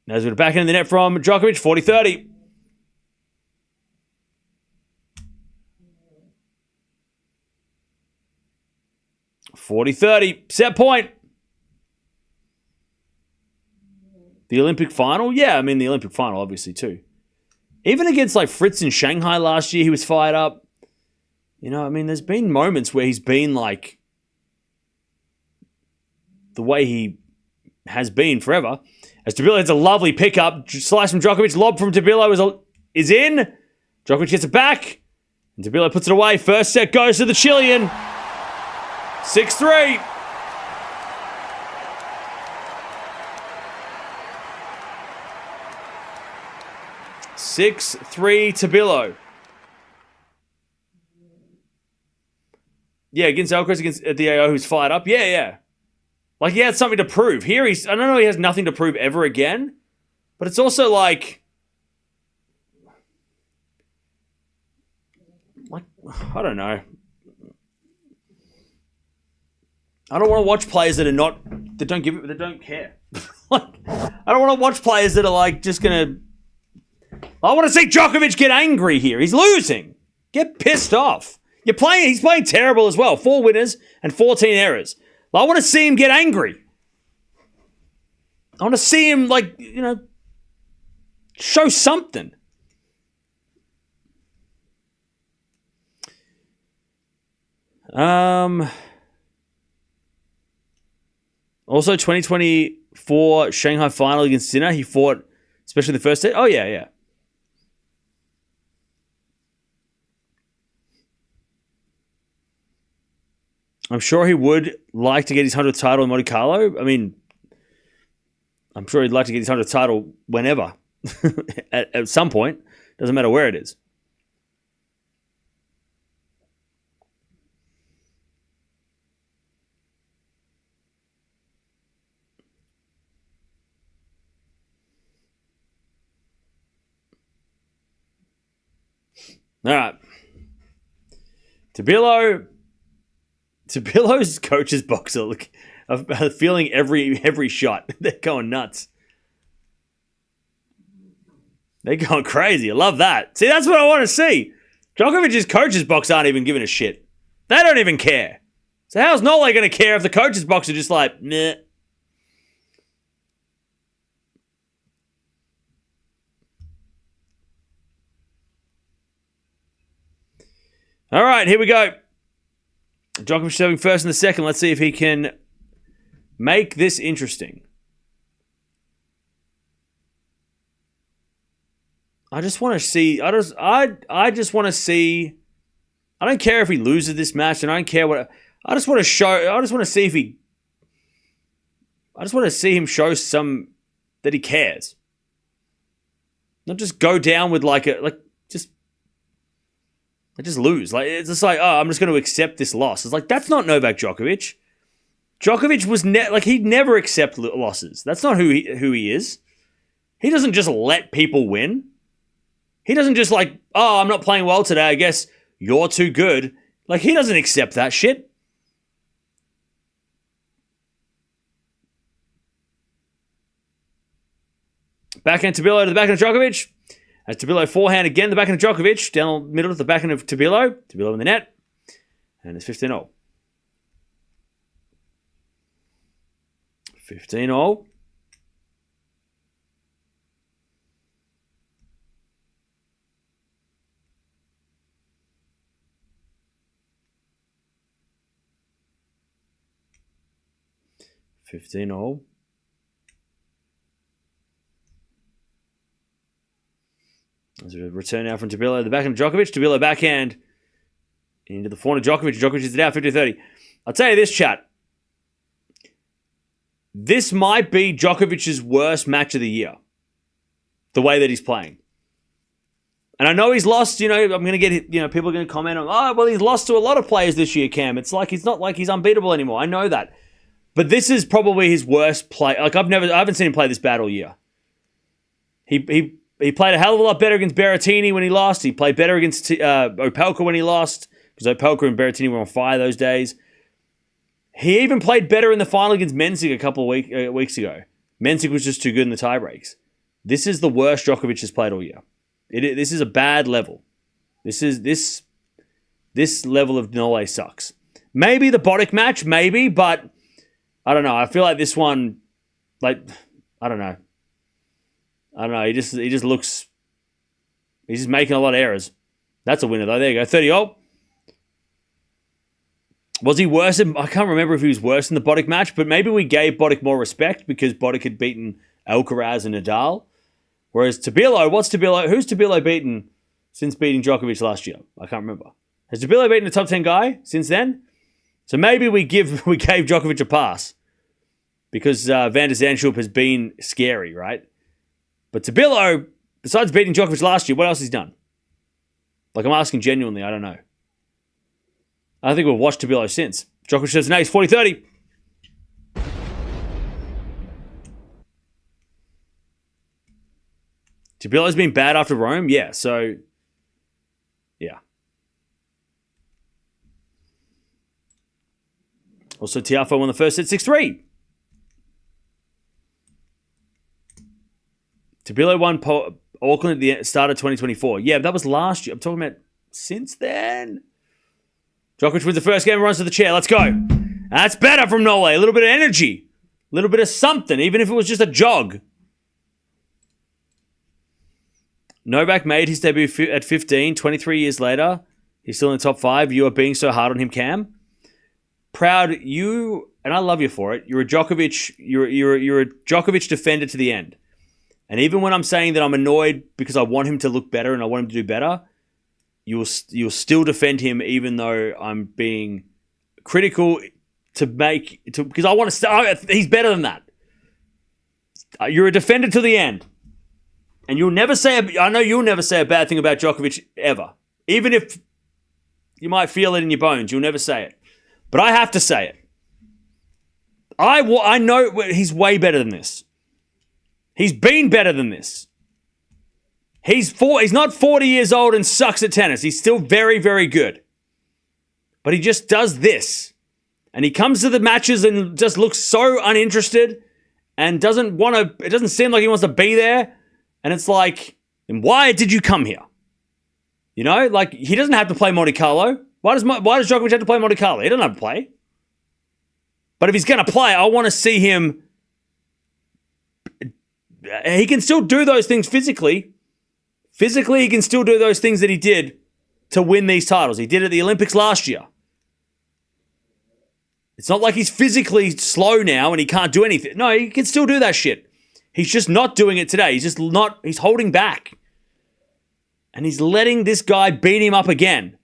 Speaker 1: Now there's a back end of the net from Djokovic, 40-30. 40-30. Set point. The Olympic final? Yeah, I mean, the Olympic final, obviously, too. Even against, like, Fritz in Shanghai last year, he was fired up. You know, I mean, there's been moments where he's been, like, the way he has been forever. As Tabilo hits a lovely pickup. Slice from Djokovic. Lob from Tabilo is in. Djokovic gets it back. And Tabilo puts it away. First set goes to the Chilean. 6-3. Tabilo. Yeah, against Alcaraz, against the AO who's fired up. Yeah. Like, he had something to prove. Here, I don't know, he has nothing to prove ever again. But it's also like, I don't know. I don't want to watch players that don't care. Like, I don't want to watch players that are like just gonna. I want to see Djokovic get angry here. He's losing. Get pissed off. He's playing terrible as well. 4 winners and 14 errors. I want to see him get angry. I want to see him, like, you know, show something. Also, 2024 Shanghai final against Sinner. He fought, especially the first set. Oh, yeah. I'm sure he would like to get his 100th title in Monte-Carlo. I mean, I'm sure he'd like to get his 100th title whenever. at some point. Doesn't matter where it is. All right. Tabilo's coach's box are feeling every shot. They're going nuts. They're going crazy. I love that. See, that's what I want to see. Djokovic's coach's box aren't even giving a shit. They don't even care. So how's Nole going to care if the coach's box are just like, meh? All right, here we go. Djokovic serving first and the second. Let's see if he can make this interesting. I just want to see. I just want to see. I don't care if he loses this match, and I don't care what. I just want to show. I just want to see if he. I just want to see him show some that he cares. Not just go down with just lose. Like it's just like, oh, I'm just going to accept this loss. It's like that's not Novak Djokovic. Djokovic was he'd never accept losses. That's not who he is. He doesn't just let people win. He doesn't just like, oh, I'm not playing well today. I guess you're too good. Like he doesn't accept that shit. Backhand Tabilo to the backhand of Djokovic. As Tabilo forehand again, the backhand of Djokovic. Down the middle of the backhand of Tabilo. Tabilo in the net. And it's 15-0. 15-0. There's a return now from Tabilo. The backhand of Djokovic. Tabilo backhand into the forehand of Djokovic. Djokovic is it out 50-30. I'll tell you this, chat. This might be Djokovic's worst match of the year. The way that he's playing. And I know he's lost, I'm going to get, people are going to comment on, oh, well, he's lost to a lot of players this year, Cam. It's like he's not like he's unbeatable anymore. I know that. But this is probably his worst play. Like I haven't seen him play this bad all year. He played a hell of a lot better against Berrettini when he lost. He played better against Opelka when he lost because Opelka and Berrettini were on fire those days. He even played better in the final against Mensik a couple of weeks ago. Mensik was just too good in the tie breaks. This is the worst Djokovic has played all year. This is a bad level. This level of Nole sucks. Maybe the Botic match, maybe, but I don't know. I feel like this one, I don't know. He just looks. He's just making a lot of errors. That's a winner though. There you go. 30-0. Was he worse? I can't remember if he was worse in the Botic match, but maybe we gave Botic more respect because Botic had beaten Alcaraz and Nadal. Whereas Tabilo, who's Tabilo beaten since beating Djokovic last year? I can't remember. Has Tabilo beaten a top 10 guy since then? So maybe we gave Djokovic a pass because Van der Zandschulp has been scary, right? But Tabilo, besides beating Djokovic last year, what else has he done? Like, I'm asking genuinely, I don't know. I don't think we've watched Tabilo since. Djokovic says next, 40-30. Tabilo's been bad after Rome? Yeah, so, yeah. Also, Tiafoe won the first set 6-3. Tabilo won Auckland at the start of 2024. Yeah, that was last year. I'm talking about since then. Djokovic wins the first game and runs to the chair. Let's go. That's better from Nole. A little bit of energy. A little bit of something, even if it was just a jog. Novak made his debut at 15, 23 years later. He's still in the top 5. You are being so hard on him, Cam. proud you, and I love you for it. You're a Djokovic. You're a Djokovic defender to the end. And even when I'm saying that I'm annoyed because I want him to look better and I want him to do better, you'll still defend him, even though I'm being critical because I want to. He's better than that. You're a defender to the end, and you'll never say. I know you'll never say a bad thing about Djokovic ever, even if you might feel it in your bones. You'll never say it, but I have to say it. I know he's way better than this. He's been better than this. He's not 40 years old and sucks at tennis. He's still very, very good. But he just does this. And he comes to the matches and just looks so uninterested and doesn't want to, it doesn't seem like he wants to be there. And it's like, then why did you come here? You know, like he doesn't have to play Monte-Carlo. Why does Djokovic have to play Monte-Carlo? He doesn't have to play. But if he's going to play, I want to see him. He can still do those things physically. Physically, he can still do those things that he did to win these titles. He did it at the Olympics last year. It's not like he's physically slow now and he can't do anything. No, he can still do that shit. He's just not doing it today. He's holding back. And he's letting this guy beat him up again.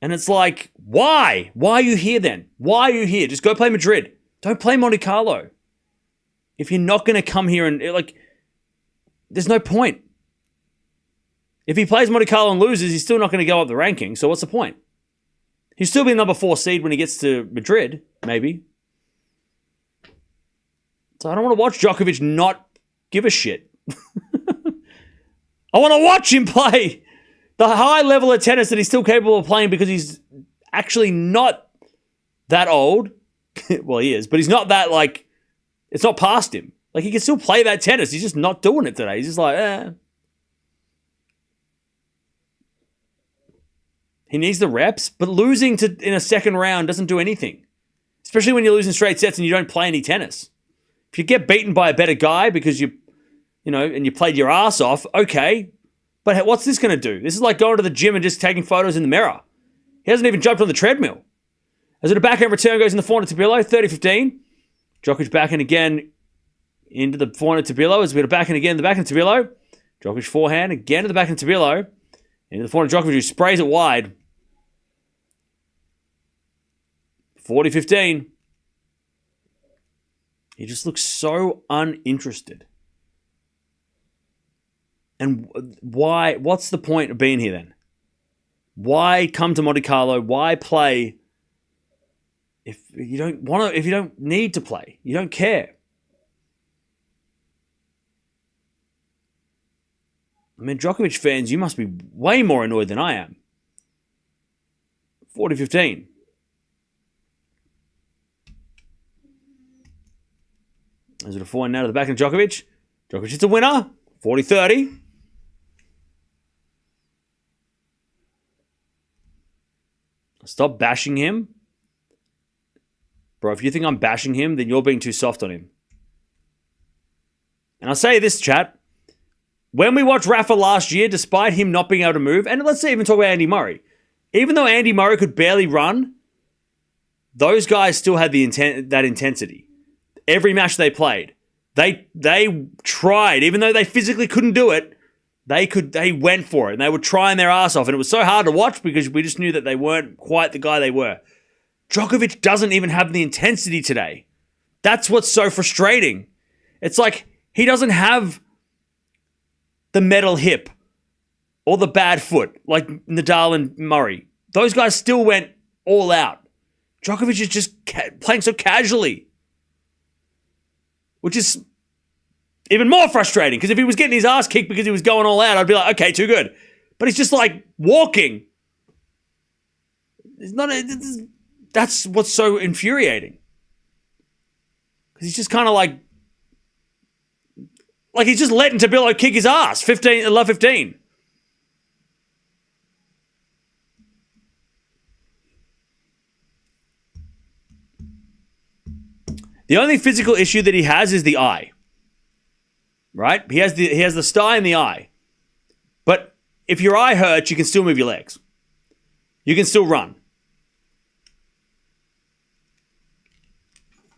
Speaker 1: And it's like, why? Why are you here then? Why are you here? Just go play Madrid. Don't play Monte Carlo. If you're not going to come here and, like, there's no point. If he plays Monte Carlo and loses, he's still not going to go up the ranking. So what's the point? He'll still be number 4 seed when he gets to Madrid, maybe. So I don't want to watch Djokovic not give a shit. I want to watch him play the high level of tennis that he's still capable of playing because he's actually not that old. Well, he is, but he's not that, like, it's not past him. Like, he can still play that tennis. He's just not doing it today. He's just like, eh. He needs the reps, but losing in a second round doesn't do anything. Especially when you're losing straight sets and you don't play any tennis. If you get beaten by a better guy because and you played your ass off, okay. But what's this going to do? This is like going to the gym and just taking photos in the mirror. He hasn't even jumped on the treadmill. As a backhand return goes in the forehand to Tabilo, 30-15. Djokovic backhand again into the forehand to Tabilo. As we got a backhand again, the backhand to Tabilo. Djokovic forehand again to the backhand to Tabilo. Into the forehand Djokovic, who sprays it wide. 40-15. He just looks so uninterested. And why? What's the point of being here then? Why come to Monte Carlo? Why play if you don't want to? If you don't need to play, you don't care. I mean, Djokovic fans, you must be way more annoyed than I am. 40-15. Is it a forehand now to the back of Djokovic? Djokovic is a winner. 40-30. Stop bashing him. Bro, if you think I'm bashing him, then you're being too soft on him. And I'll say this, chat. When we watched Rafa last year, despite him not being able to move, and let's even talk about Andy Murray. Even though Andy Murray could barely run, those guys still had that intensity. Every match they played, they tried, even though they physically couldn't do it. They went for it, and they were trying their ass off, and it was so hard to watch because we just knew that they weren't quite the guy they were. Djokovic doesn't even have the intensity today. That's what's so frustrating. It's like he doesn't have the metal hip or the bad foot like Nadal and Murray. Those guys still went all out. Djokovic is just playing so casually. Which is even more frustrating, because if he was getting his ass kicked because he was going all out, I'd be like, okay, too good. But he's just like walking. That's what's so infuriating. Because he's just kind of like he's just letting Tabilo kick his ass. 15. The only physical issue that he has is the eye. Right? He has the sty in the eye. But if your eye hurts, you can still move your legs. You can still run.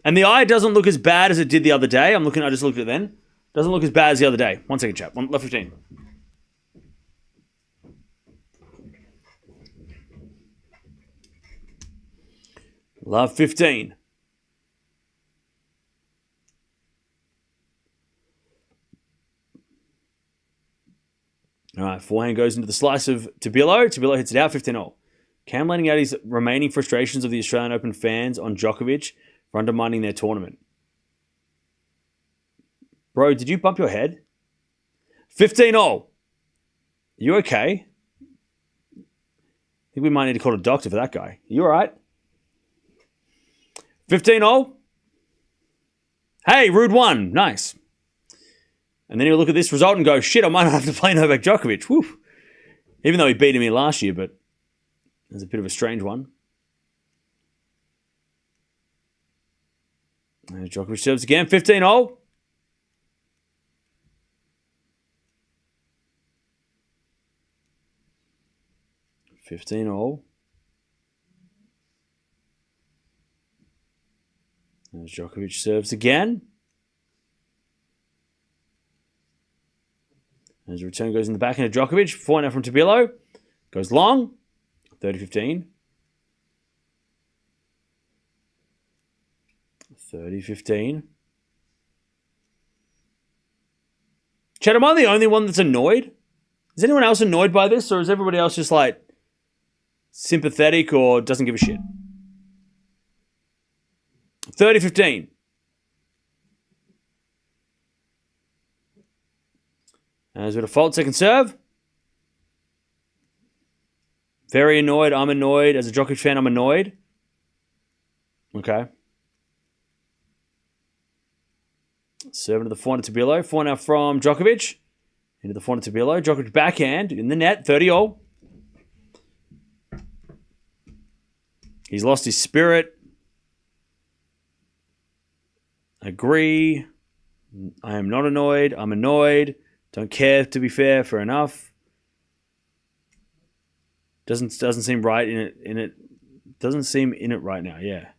Speaker 1: And the eye doesn't look as bad as it did the other day. I just looked at it then. Doesn't look as bad as the other day. 1 second, chat. Left 15. Love 15. All right, forehand goes into the slice of Tabilo. Tabilo hits it out, 15-0. Cam letting out his remaining frustrations of the Australian Open fans on Djokovic for undermining their tournament. Bro, did you bump your head? 15-0. You okay? I think we might need to call a doctor for that guy. You all right? 15-0. Hey, Rude 1. Nice. And then he'll look at this result and go, shit, I might have to play Novak Djokovic. Woo. Even though he beat him last year, but it's a bit of a strange one. And Djokovic serves again. 15-0. As Djokovic serves again. As the return goes in the backhand of Djokovic. 4-0 from Tabilo. Goes long. 30-15. 30-15. Chad, am I the only one that's annoyed? Is anyone else annoyed by this? Or is everybody else just like sympathetic or doesn't give a shit? 30-15. As with a fault second serve. Very annoyed. I'm annoyed. As a Djokovic fan, I'm annoyed. Okay. Serving to the forehand to Tabilo. Forehand now from Djokovic. Into the forehand to Tabilo. Djokovic backhand in the net. 30-0. He's lost his spirit. Agree. I am not annoyed. I'm annoyed. Don't care, to be fair. Fair enough. Doesn't seem right in it. Doesn't seem in it right now. Yeah.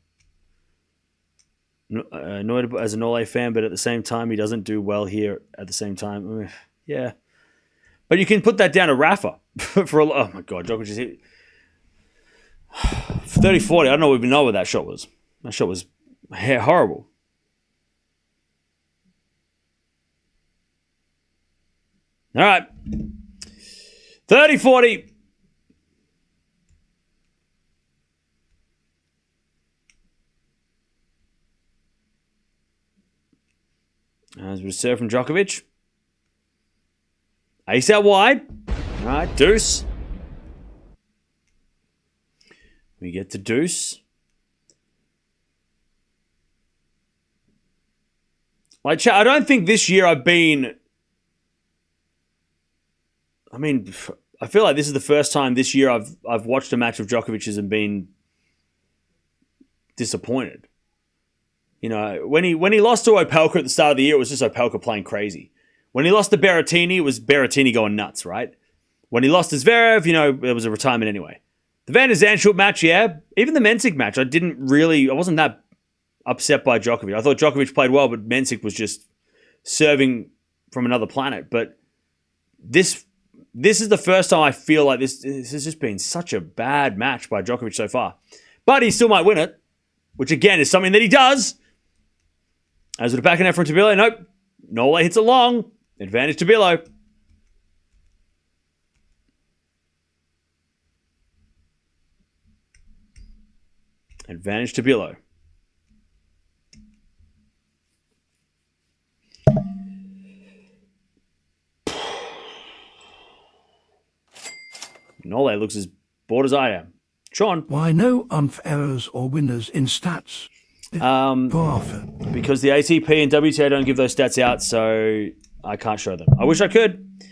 Speaker 1: Annoyed as an Ole fan, but at the same time, he doesn't do well here. At the same time, yeah. But you can put that down to Rafa for oh my god, Djokovic just hit 30-40. I don't even know what that shot was. That shot was horrible. All right. 30-40. As we serve from Djokovic. Ace out wide. All right, deuce. We get to deuce. Like, I don't think this year I've been... I mean, I feel like this is the first time this year I've watched a match of Djokovic's and been disappointed. You know, when he lost to Opelka at the start of the year, it was just Opelka playing crazy. When he lost to Berrettini, it was Berrettini going nuts, right? When he lost to Zverev, you know, it was a retirement anyway. The Van de Zandschulp match, yeah. Even the Mensik match, I wasn't that upset by Djokovic. I thought Djokovic played well, but Mensik was just serving from another planet. But this is the first time I feel like this has just been such a bad match by Djokovic so far. But he still might win it, which again is something that he does. As with a backhand from Tabilo, nope. Nole hits it long. Advantage Tabilo. Advantage Tabilo. Nole looks as bored as I am. Sean.
Speaker 3: Why no unfairers or winners in stats?
Speaker 1: Because the ATP and WTA don't give those stats out, so I can't show them. I wish I could,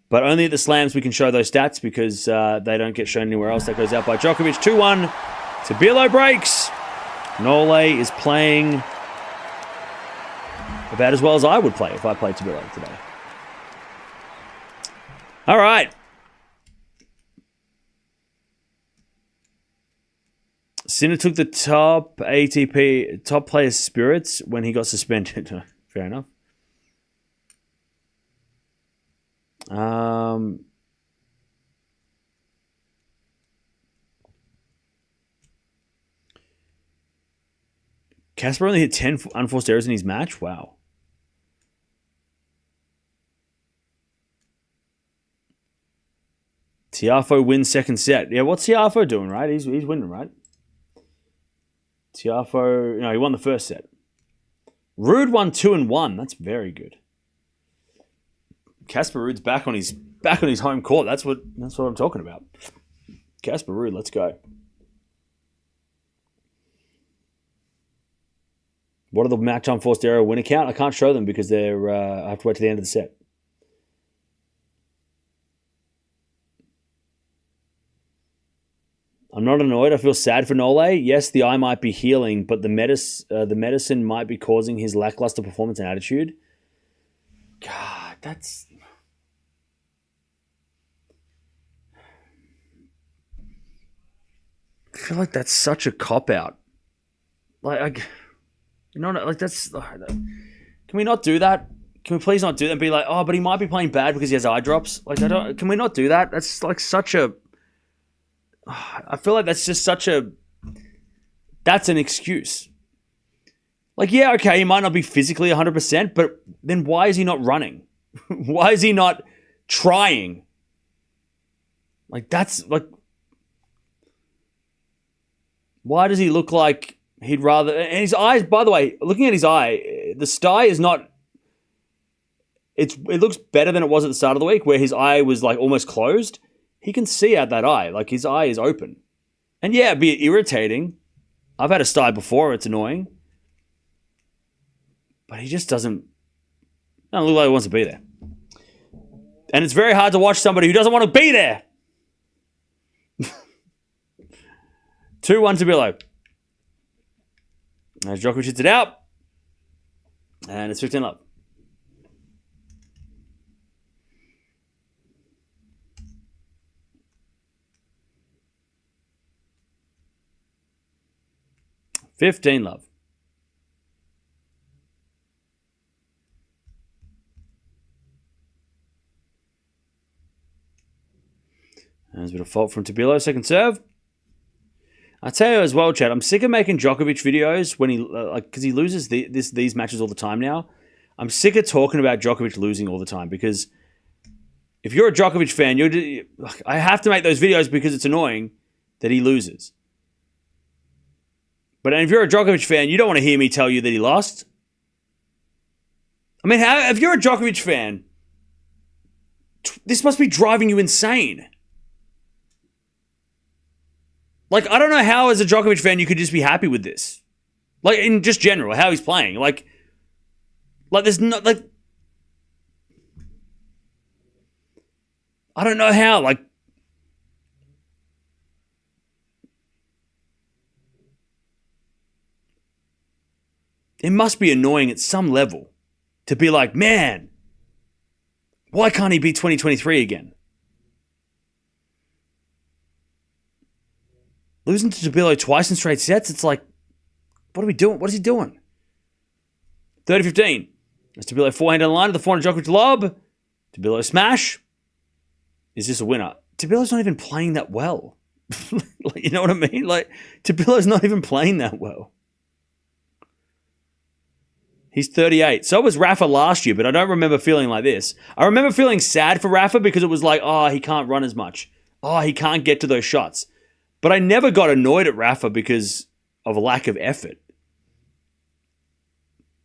Speaker 1: but only at the slams we can show those stats because they don't get shown anywhere else. That goes out by Djokovic. 2-1. Tabilo breaks. Nole is playing about as well as I would play if I played Tabilo today. All right. Sinner took the top ATP top player's spirits when he got suspended. Fair enough. Casper only hit 10 unforced errors in his match? Wow. Tiafoe wins second set. Yeah, what's Tiafoe doing, right? He's winning, right? Tiafoe, no, he won the first set. Ruud won 2-1. That's very good. Casper Ruud's back on his home court. That's what I'm talking about. Casper Ruud, let's go. What are the match unforced error win account? I can't show them because they're. I have to wait to the end of the set. I'm not annoyed. I feel sad for Nole. Yes, the eye might be healing, but the medicine might be causing his lackluster performance and attitude. God, that's. I feel like that's such a cop out. That's. Can we not do that? Can we please not do that and be like, oh, but he might be playing bad because he has eye drops? Can we not do that? That's like such a. I feel like that's just such a. That's an excuse. Like, yeah, okay, he might not be physically 100%, but then why is he not running? Why is he not trying? Like, that's like. Why does he look like he'd rather... And his eyes, by the way, looking at his eye, the sty is not... It looks better than it was at the start of the week, where his eye was like almost closed. He can see out that eye. Like, his eye is open. And yeah, it'd be irritating. I've had a sty before. It's annoying. But he just doesn't look like he wants to be there. And it's very hard to watch somebody who doesn't want to be there. 2-1 to below. As Djokovic hits it out. And it's 15 love. $15 love. There's a bit of fault from Tabilo, second serve. I tell you as well, Chad, I'm sick of making Djokovic videos when he because he loses these matches all the time now. I'm sick of talking about Djokovic losing all the time because if you're a Djokovic fan, I have to make those videos because it's annoying that he loses. But if you're a Djokovic fan, you don't want to hear me tell you that he lost. I mean, if you're a Djokovic fan, this must be driving you insane. Like, I don't know how as a Djokovic fan you could just be happy with this. Like, in just general, how he's playing. Like there's no, like... I don't know how, like... It must be annoying at some level to be like, man, why can't he be 2023 again? Losing to Tabilo twice in straight sets, it's like, what are we doing? What is he doing? 30-15. As Tabilo forehand on the line to the forehand Djokovic lob. Tabilo smash. Is this a winner? Tabilo's not even playing that well. Like, you know what I mean? Like, Tabilo's not even playing that well. He's 38. So was Rafa last year, but I don't remember feeling like this. I remember feeling sad for Rafa because it was like, oh, he can't run as much. Oh, he can't get to those shots. But I never got annoyed at Rafa because of a lack of effort.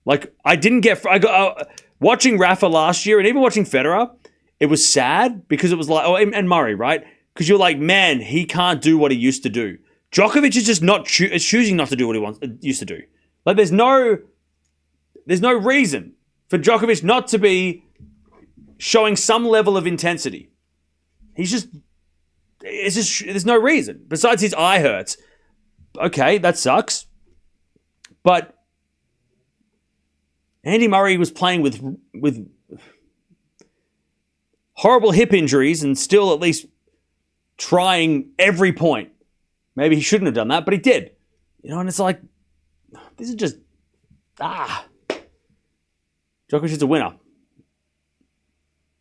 Speaker 1: Like, watching Rafa last year and even watching Federer, it was sad because it was like, oh, and Murray, right? Because you're like, man, he can't do what he used to do. Djokovic is just not choosing not to do what he used to do. Like, there's no reason for Djokovic not to be showing some level of intensity. There's no reason. Besides his eye hurts. Okay, that sucks. But Andy Murray was playing with horrible hip injuries and still at least trying every point. Maybe he shouldn't have done that, but he did. You know, and it's like, this is just, Djokovic is a winner.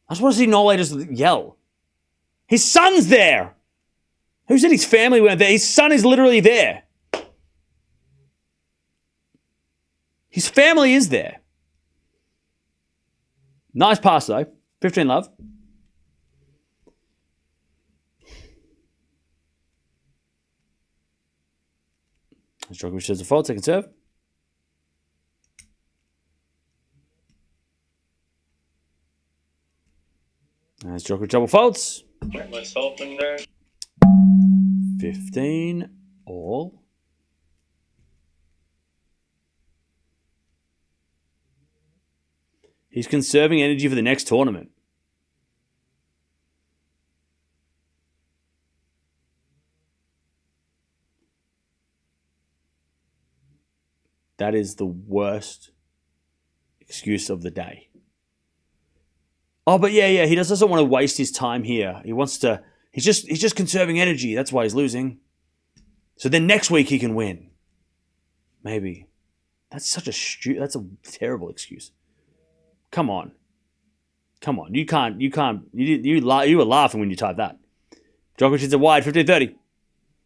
Speaker 1: I just want to see Nole just yell. His son's there. Who said his family weren't there? His son is literally there. His family is there. Nice pass, though. 15 love. Djokovic does a fault, second serve. As Djokovic double faults.
Speaker 2: Get myself in there.
Speaker 1: 15 all. He's conserving energy for the next tournament. That is the worst excuse of the day. Oh, but yeah, he doesn't want to waste his time here. He wants to. He's just conserving energy. That's why he's losing. So then next week he can win. Maybe. That's a terrible excuse. Come on. You were laughing when you typed that. Djokovic hits a wide 15-30.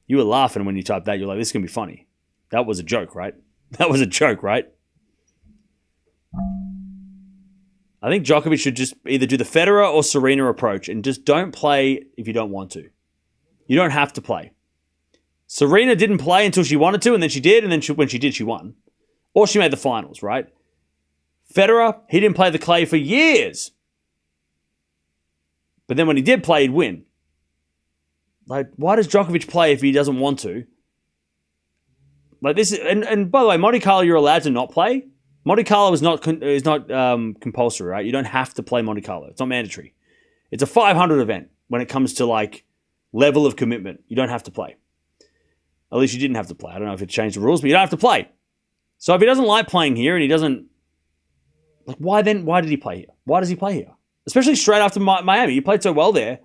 Speaker 1: You were laughing when you typed that. You're like, this is gonna be funny. That was a joke, right? That was a joke, right? I think Djokovic should just either do the Federer or Serena approach and just don't play if you don't want to. You don't have to play. Serena didn't play until she wanted to, and then she did, and then when she did, she won. Or she made the finals, right? Federer, he didn't play the clay for years. But then when he did play, he'd win. Like, why does Djokovic play if he doesn't want to? Like this, and by the way, Monte-Carlo, you're allowed to not play. Monte-Carlo is not compulsory, right? You don't have to play Monte-Carlo. It's not mandatory. It's a 500 event when it comes to like level of commitment. You don't have to play. At least you didn't have to play. I don't know if it changed the rules, but you don't have to play. So if he doesn't like playing here and he doesn't, like, why did he play here? Why does he play here? Especially straight after Miami. You played so well there.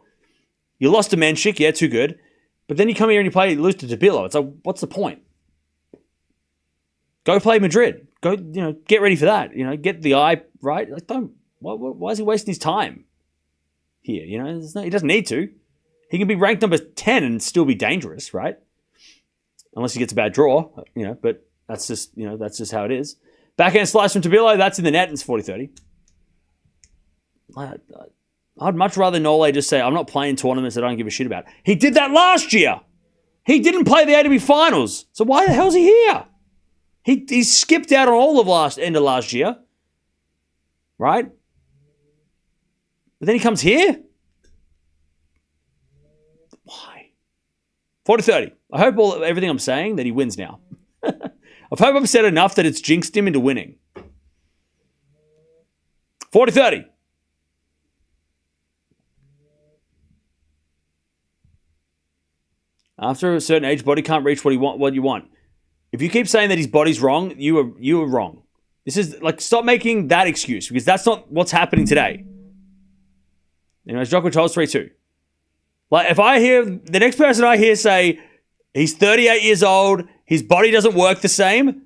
Speaker 1: You lost to Menchik, yeah, too good. But then you come here and you lose to Tabilo. It's like, what's the point? Go play Madrid. Go, get ready for that. Get the eye right. Like, why is he wasting his time here? He doesn't need to. He can be ranked number 10 and still be dangerous, right? Unless he gets a bad draw, but that's just how it is. Backhand slice from Tabilo, that's in the net, and it's 40-30. I'd much rather Nole just say, I'm not playing tournaments that I don't give a shit about. He did that last year. He didn't play the ATP finals. So why the hell's he here? He skipped out on all of end of last year. Right? But then he comes here? Why? 40-30. I hope everything I'm saying that he wins now. I hope I've said enough that it's jinxed him into winning. 40-30. After a certain age, body can't reach what you want. If you keep saying that his body's wrong, you are wrong. This is like, stop making that excuse because that's not what's happening today. Anyways, Djokovic holds 3-2. Like, if I hear the next person I hear say he's 38 years old, his body doesn't work the same,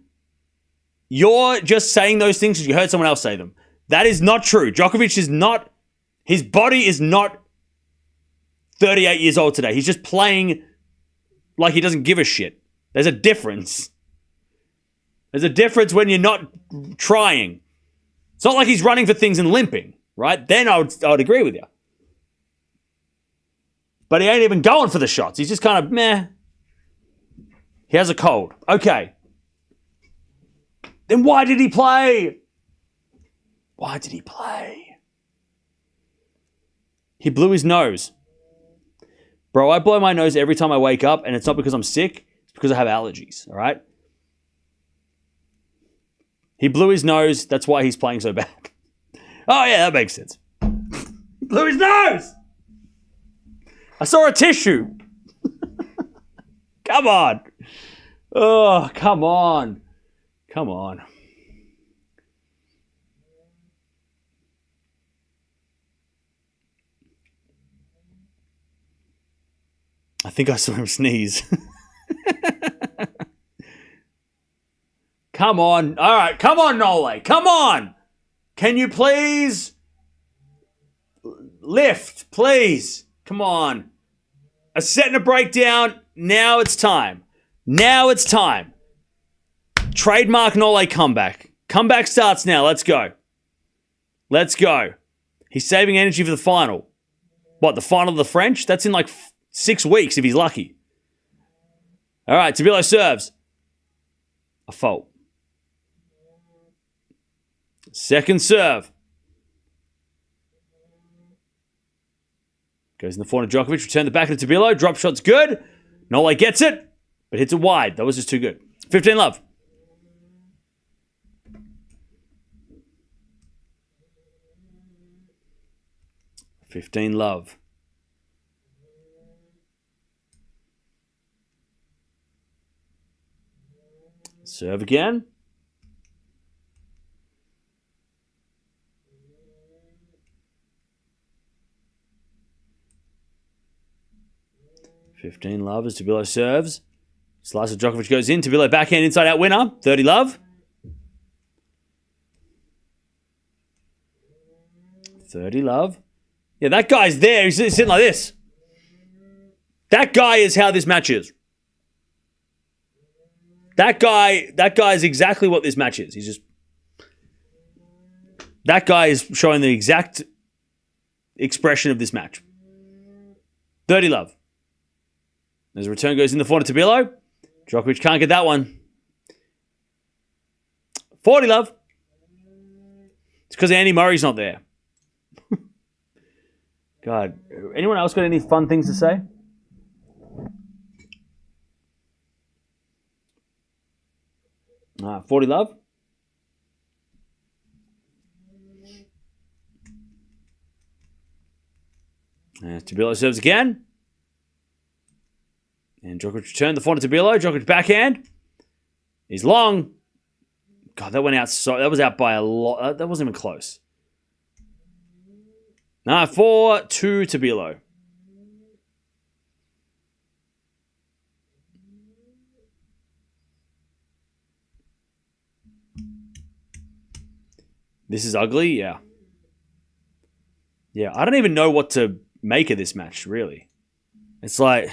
Speaker 1: you're just saying those things because you heard someone else say them. That is not true. Djokovic is not, his body is not 38 years old today. He's just playing like he doesn't give a shit. There's a difference. There's a difference when you're not trying. It's not like he's running for things and limping, right? Then I would agree with you. But he ain't even going for the shots. He's just kind of meh. He has a cold. Okay. Then why did he play? Why did he play? He blew his nose. Bro, I blow my nose every time I wake up, and it's not because I'm sick. It's because I have allergies, all right? He blew his nose. That's why he's playing so bad. Oh, yeah, that makes sense. Blew his nose! I saw a tissue. Come on. Oh, come on. Come on. I think I saw him sneeze. Come on. All right. Come on, Nole. Come on. Can you please lift, please? Come on. A set and a breakdown. Now it's time. Now it's time. Trademark Nole comeback. Comeback starts now. Let's go. Let's go. He's saving energy for the final. What, the final of the French? That's in like 6 weeks if he's lucky. All right, Tabilo serves. A fault. Second serve. Goes in the forehand to Djokovic. Return the back to Tabilo. Drop shot's good. Nole gets it, but hits it wide. That was just too good. 15 love. $15 love. Serve again. $15 love as Tabilo serves. Slice of Djokovic goes in. Tabilo backhand inside out winner. 30 love. 30 love. Yeah, that guy's there. He's sitting like this. That guy is how this match is. That guy is exactly what this match is. He's just... That guy is showing the exact expression of this match. 30 love. As a return goes in the forehand to Tabilo. Djokovic can't get that one. 40 love. It's because Andy Murray's not there. God. Anyone else got any fun things to say? All right, 40 love. And Tabilo serves again. And Djokovic returned the forehand to Tabilo. Djokovic backhand. He's long. God, that went out so... That was out by a lot. That wasn't even close. 4-2 Tabilo. This is ugly, yeah. Yeah, I don't even know what to make of this match, really. It's like,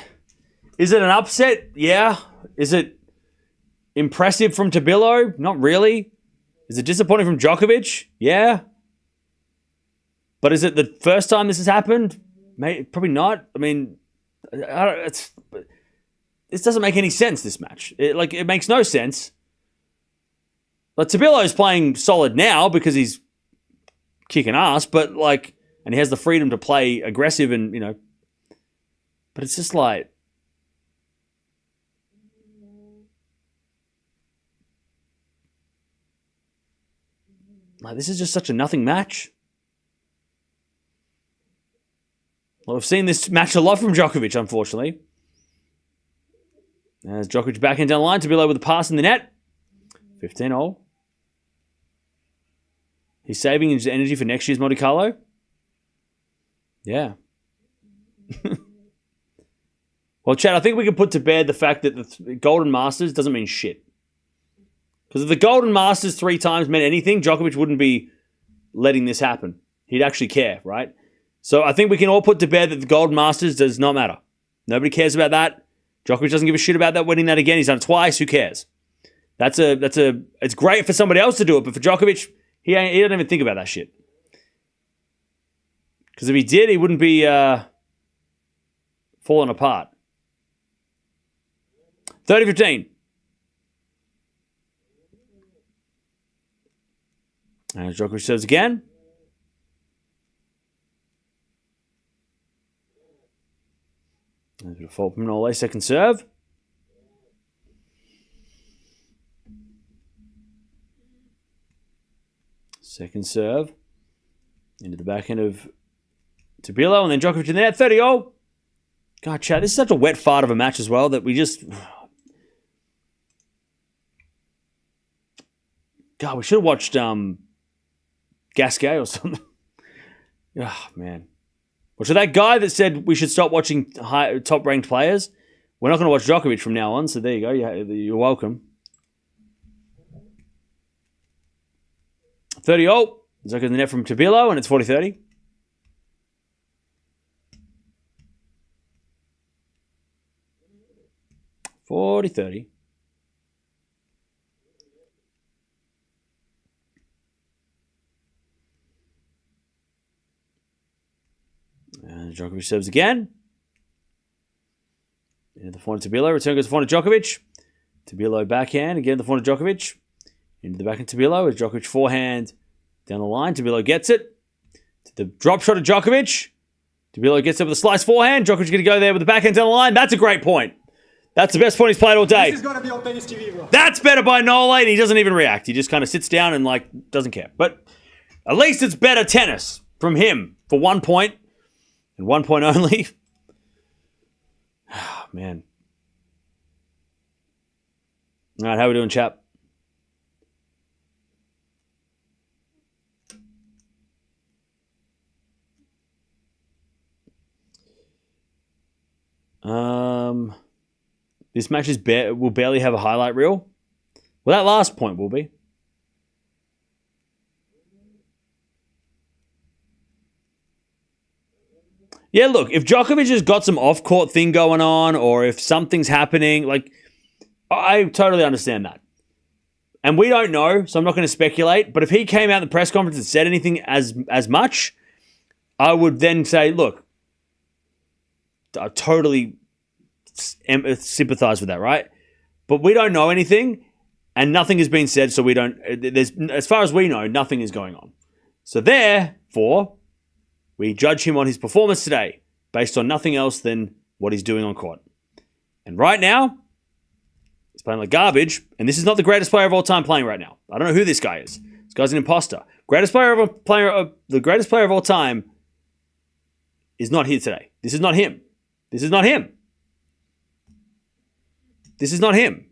Speaker 1: is it an upset? Yeah. Is it impressive from Tabilo? Not really. Is it disappointing from Djokovic? Yeah. But is it the first time this has happened? Probably not. I mean, this doesn't make any sense, this match. It makes no sense. Like, Tabilo's playing solid now because he's kicking ass, but and he has the freedom to play aggressive and, but it's just like this is just such a nothing match. Well, we've seen this match a lot from Djokovic, unfortunately. As Djokovic backhand down the line, Tabilo with a pass in the net. 15-all. He's saving his energy for next year's Monte-Carlo. Yeah. Well, Chad, I think we can put to bed the fact that the Golden Masters doesn't mean shit. Because if the Golden Masters 3 times meant anything, Djokovic wouldn't be letting this happen. He'd actually care, right? So I think we can all put to bed that the Golden Masters does not matter. Nobody cares about that. Djokovic doesn't give a shit about that, winning that again. He's done it twice. Who cares? It's great for somebody else to do it, but for Djokovic, he doesn't even think about that shit. Because if he did, he wouldn't be falling apart. 30-15. And Djokovic serves again. There's a bit of fault from Nole. Second serve. Second serve. Into the backhand of Tabilo. And then Djokovic in there. 30-all. God, Chad, this is such a wet fart of a match as well that we just... God, we should have watched Gasquet or something. Oh, man. Well, so that guy that said we should stop watching top-ranked players, we're not going to watch Djokovic from now on, so there you go. You're welcome. 30 all. Zoka in the net from Tabilo, and it's 40-30. $40-30. And Djokovic serves again. Into the forehand Tabilo. Return goes to the forehand Djokovic. Tabilo backhand. Again, the forehand Djokovic. Into the backhand Tabilo. As Djokovic forehand down the line. Tabilo gets it. To the drop shot of Djokovic. Tabilo gets it with a slice forehand. Djokovic going to go there with the backhand down the line. That's a great point. That's the best point he's played all day.
Speaker 4: This is going to be on tennis TV, bro.
Speaker 1: That's better by Nole, and he doesn't even react. He just kind of sits down and doesn't care. But at least it's better tennis from him for 1 point and 1 point only. Oh, man. All right, how we doing, chap? This match will barely have a highlight reel. Well, that last point will be. Yeah, look, if Djokovic has got some off-court thing going on, or if something's happening, I totally understand that. And we don't know, so I'm not going to speculate. But if he came out in the press conference and said anything as much, I would then say, look, I totally sympathize with that, right? But we don't know anything, and nothing has been said, so we don't. As far as we know, nothing is going on. So therefore, we judge him on his performance today based on nothing else than what he's doing on court. And right now, he's playing like garbage, and this is not the greatest player of all time playing right now. I don't know who this guy is. This guy's an imposter. The greatest player of all time is not here today. This is not him. This is not him. This is not him.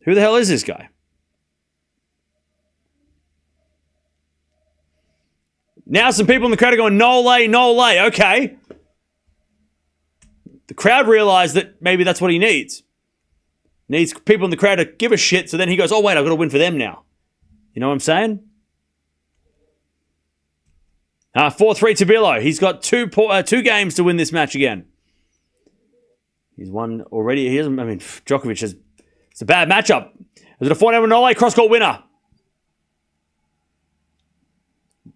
Speaker 1: Who the hell is this guy? Now some people in the crowd are going, no lay, no lay. Okay. The crowd realized that maybe that's what he needs. Needs people in the crowd to give a shit, so then he goes, oh wait, I've got to win for them now. You know what I'm saying? 4-3 Tabilo. He's got two games to win this match again. He's won already. Djokovic has... It's a bad matchup. Is it a 4-0 Nole cross-court winner?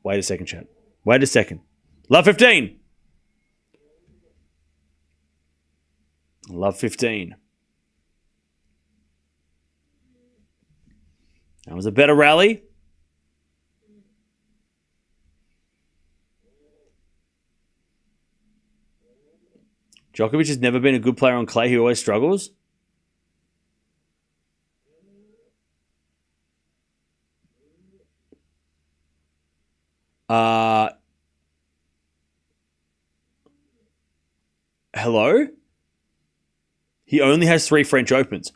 Speaker 1: Wait a second, chat. Wait a second. Love 15. Love 15. That was a better rally. Djokovic has never been a good player on clay. He always struggles. Hello? He only has 3 French Opens.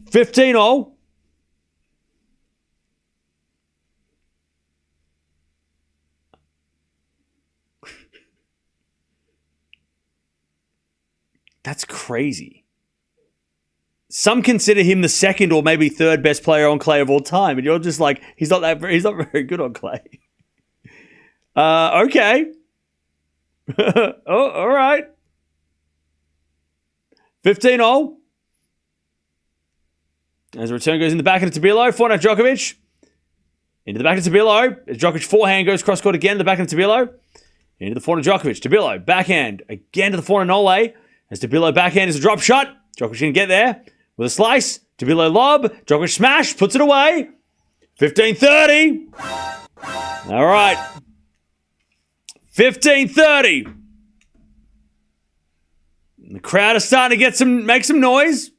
Speaker 1: $15-all. That's crazy. Some consider him the second or maybe third best player on clay of all time, and you're just like, he's not very good on clay. Okay. Oh, all right. 15-all. As the return goes in the back into Tabilo, forehand Djokovic. Into the back of Tabilo. As Djokovic forehand goes cross court again, the back of Tabilo. Into the forehand Djokovic. Tabilo, backhand. Again to the forehand Nole. As Tabilo backhand is a drop shot. Djokovic can get there with a slice. Tabilo lob. Djokovic smash. Puts it away. 15-30. All right. 15-30. The crowd is starting to make some noise.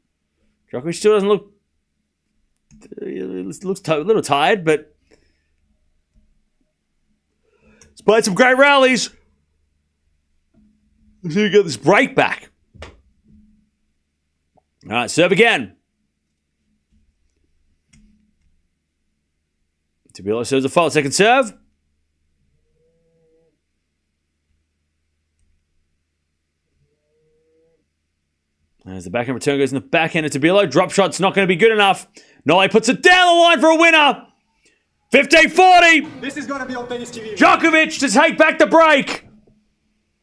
Speaker 1: Djokovic still doesn't look... looks a little tired, but... he's played some great rallies. Let's see if we get this break back. All right, serve again. Tabilo serves a fault. Second serve. As the backhand return goes in the backhand of Tabilo. Drop shot's not going to be good enough. Nole puts it down the line for a winner. 15-40.
Speaker 4: This is gonna be on tennis TV.
Speaker 1: Djokovic to take back the break.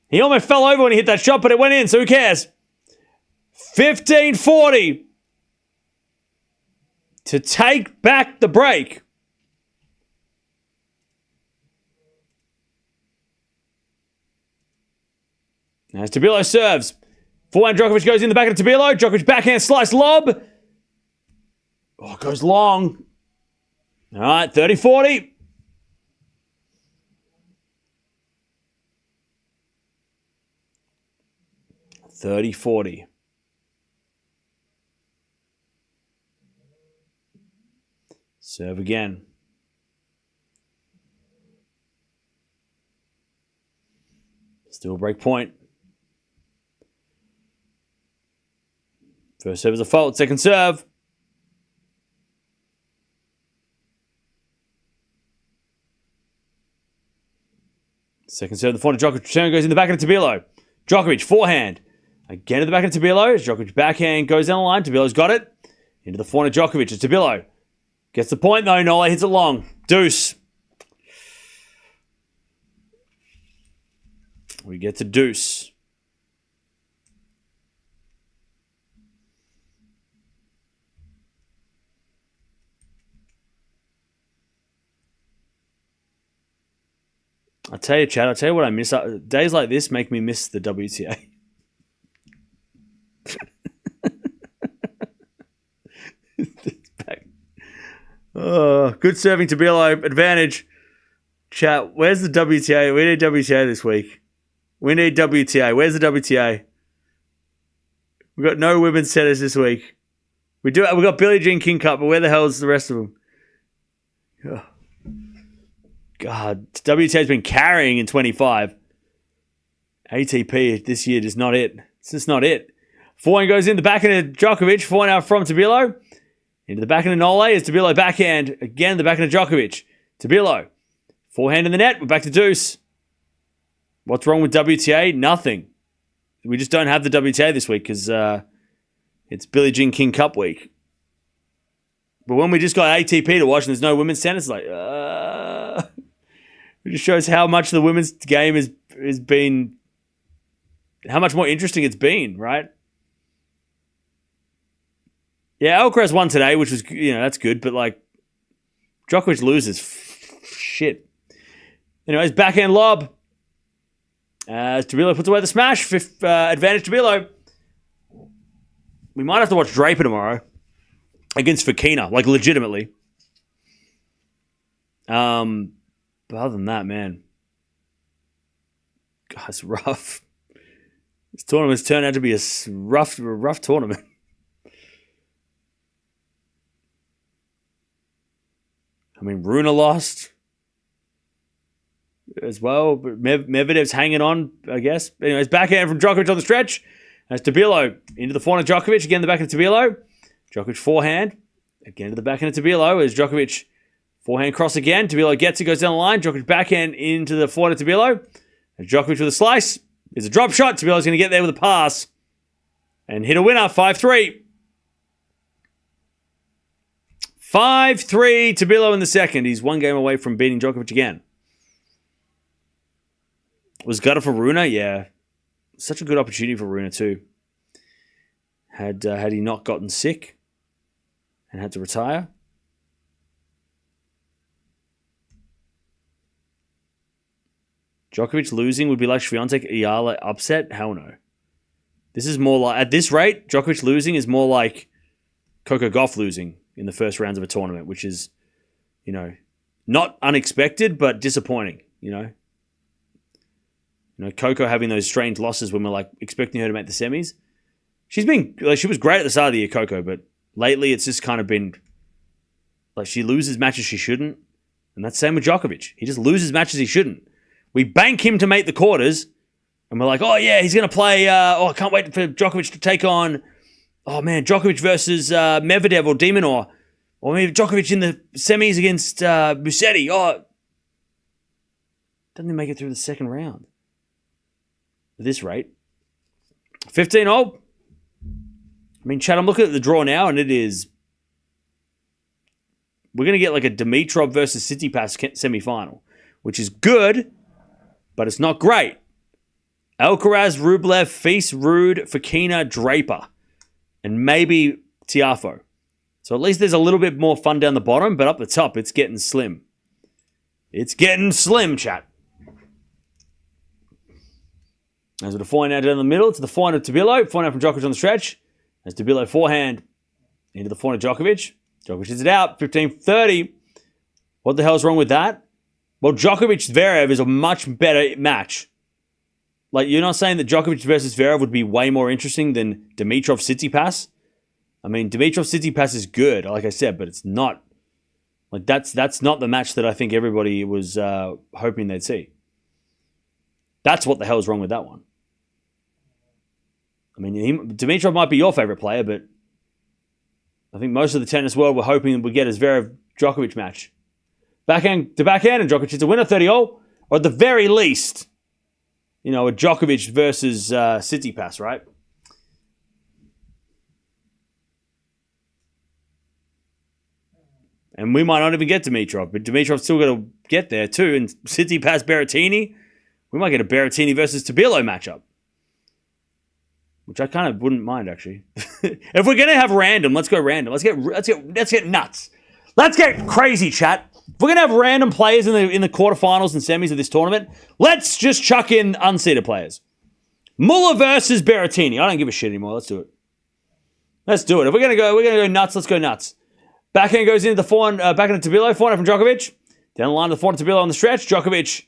Speaker 1: He almost fell over when he hit that shot, but it went in, so who cares? 15-40 to take back the break. As Tabilo serves. Forehand Djokovic goes in the back of Tabilo. Djokovic backhand slice lob. Oh, it goes long. All right, 30-40. Serve again. Still break point. First serve is a fault. Second serve. Second serve, the forehand Djokovic return goes in the back of Tabilo. Djokovic, forehand. Again at the back of Tabilo. Djokovic backhand goes down the line. Tabilo's got it. Into the forehand of Djokovic. It's Tabilo. Gets the point though. Nole hits it long. Deuce. We get to deuce. I tell you, Chad, I tell you what I miss. Days like this make me miss the WTA. Oh, good serving to Tabilo. Advantage. Chat, where's the WTA? We need WTA this week. We need WTA. Where's the WTA? We've got no women's tennis this week. We've got Billie Jean King Cup, but where the hell is the rest of them? Oh. God, WTA's been carrying in 25. ATP this year is not it. It's just not it. Forehand goes in the backhand of Djokovic. Forehand out from Tabilo. Into the backhand of Nole is Tabilo backhand. Again, the backhand of Djokovic. Tabilo. Forehand in the net. We're back to deuce. What's wrong with WTA? Nothing. We just don't have the WTA this week because it's Billie Jean King Cup week. But when we just got ATP to watch and there's no women's tennis, like, it just shows how much the women's game has been, how much more interesting it's been, right? Yeah, Alcaraz won today, which was, that's good, but like, Djokovic loses. Shit. Anyways, backhand lob. Tabilo puts away the smash. Fifth advantage Tabilo. We might have to watch Draper tomorrow against Fokina, like legitimately. But other than that, man, God, it's rough. This tournament's turned out to be a rough tournament. I mean, Runa lost as well, but Medvedev's hanging on, I guess. Anyways, backhand from Djokovic on the stretch. That's Tabilo into the forehand of Djokovic. Again, the backhand of Tabilo. Djokovic forehand. Again to the backhand of Tabilo as Djokovic forehand cross again. Tabilo gets it, goes down the line. Djokovic backhand into the forehand of Tabilo. And Djokovic with a slice. There's a drop shot. Tabilo's going to get there with a pass. And hit a winner, 5-3. 5-3, Tabilo in the second. He's one game away from beating Djokovic again. Was gutted for Runa? Yeah. Such a good opportunity for Runa too. Had he not gotten sick and had to retire. Djokovic losing would be like Swiatek Iala upset? Hell no. This is more like, at this rate, Djokovic losing is more like Coco Gauff losing in the first rounds of a tournament, which is, not unexpected, but disappointing, Coco having those strange losses when we're like expecting her to make the semis. She's been, she was great at the start of the year, Coco, but lately it's just kind of been like she loses matches she shouldn't. And that's the same with Djokovic. He just loses matches he shouldn't. We bank him to make the quarters, and we're like, oh yeah, he's going to play, I can't wait for Djokovic to take on, Djokovic versus Medvedev or Demonor. Or maybe Djokovic in the semis against Musetti. Doesn't even make it through the second round. At this rate. 15-all. I mean, Chad, I'm looking at the draw now, and it is... We're going to get like a Dimitrov versus Tsitsipas semi-final, which is good, but it's not great. Alcaraz, Rublev, Fils, Ruud, Fokina, Draper, and maybe Tiafoe. So at least there's a little bit more fun down the bottom, but up the top, it's getting slim. It's getting slim, chat. As with the forehand now down the middle, to the forehand of Tabilo. Forehand from Djokovic on the stretch. As Tabilo forehand into the forehand of Djokovic. Djokovic hits it out, 15-30. What the hell's wrong with that? Well, Djokovic-Zverev is a much better match. Like, you're not saying that Djokovic versus Zverev would be way more interesting than Dimitrov-Tsitsipas? I mean, Dimitrov-Tsitsipas is good, like I said, but it's not... Like, that's not the match that I think everybody was hoping they'd see. That's what the hell's wrong with that one. I mean, Dimitrov might be your favorite player, but I think most of the tennis world were hoping we'd get a Zverev-Djokovic match. Backhand to backhand, and Djokovic is a winner, 30-all. Or at the very least, you know, a Djokovic versus Tsitsipas, right? And we might not even get Dimitrov, but Dimitrov's still got to get there too. And Tsitsipas Berrettini, we might get a Berrettini versus Tabilo matchup, which I kind of wouldn't mind actually. If we're gonna have random, let's go random. Let's get nuts. Let's get crazy, chat. If we're gonna have random players in the quarterfinals and semis of this tournament, let's just chuck in unseeded players. Muller versus Berrettini. I don't give a shit anymore. Let's do it. Let's do it. If we're gonna go nuts. Let's go nuts. Backhand goes into the forehand, backhand to Tabilo, forehand from Djokovic. Down the line to the forehand to Tabilo on the stretch. Djokovic,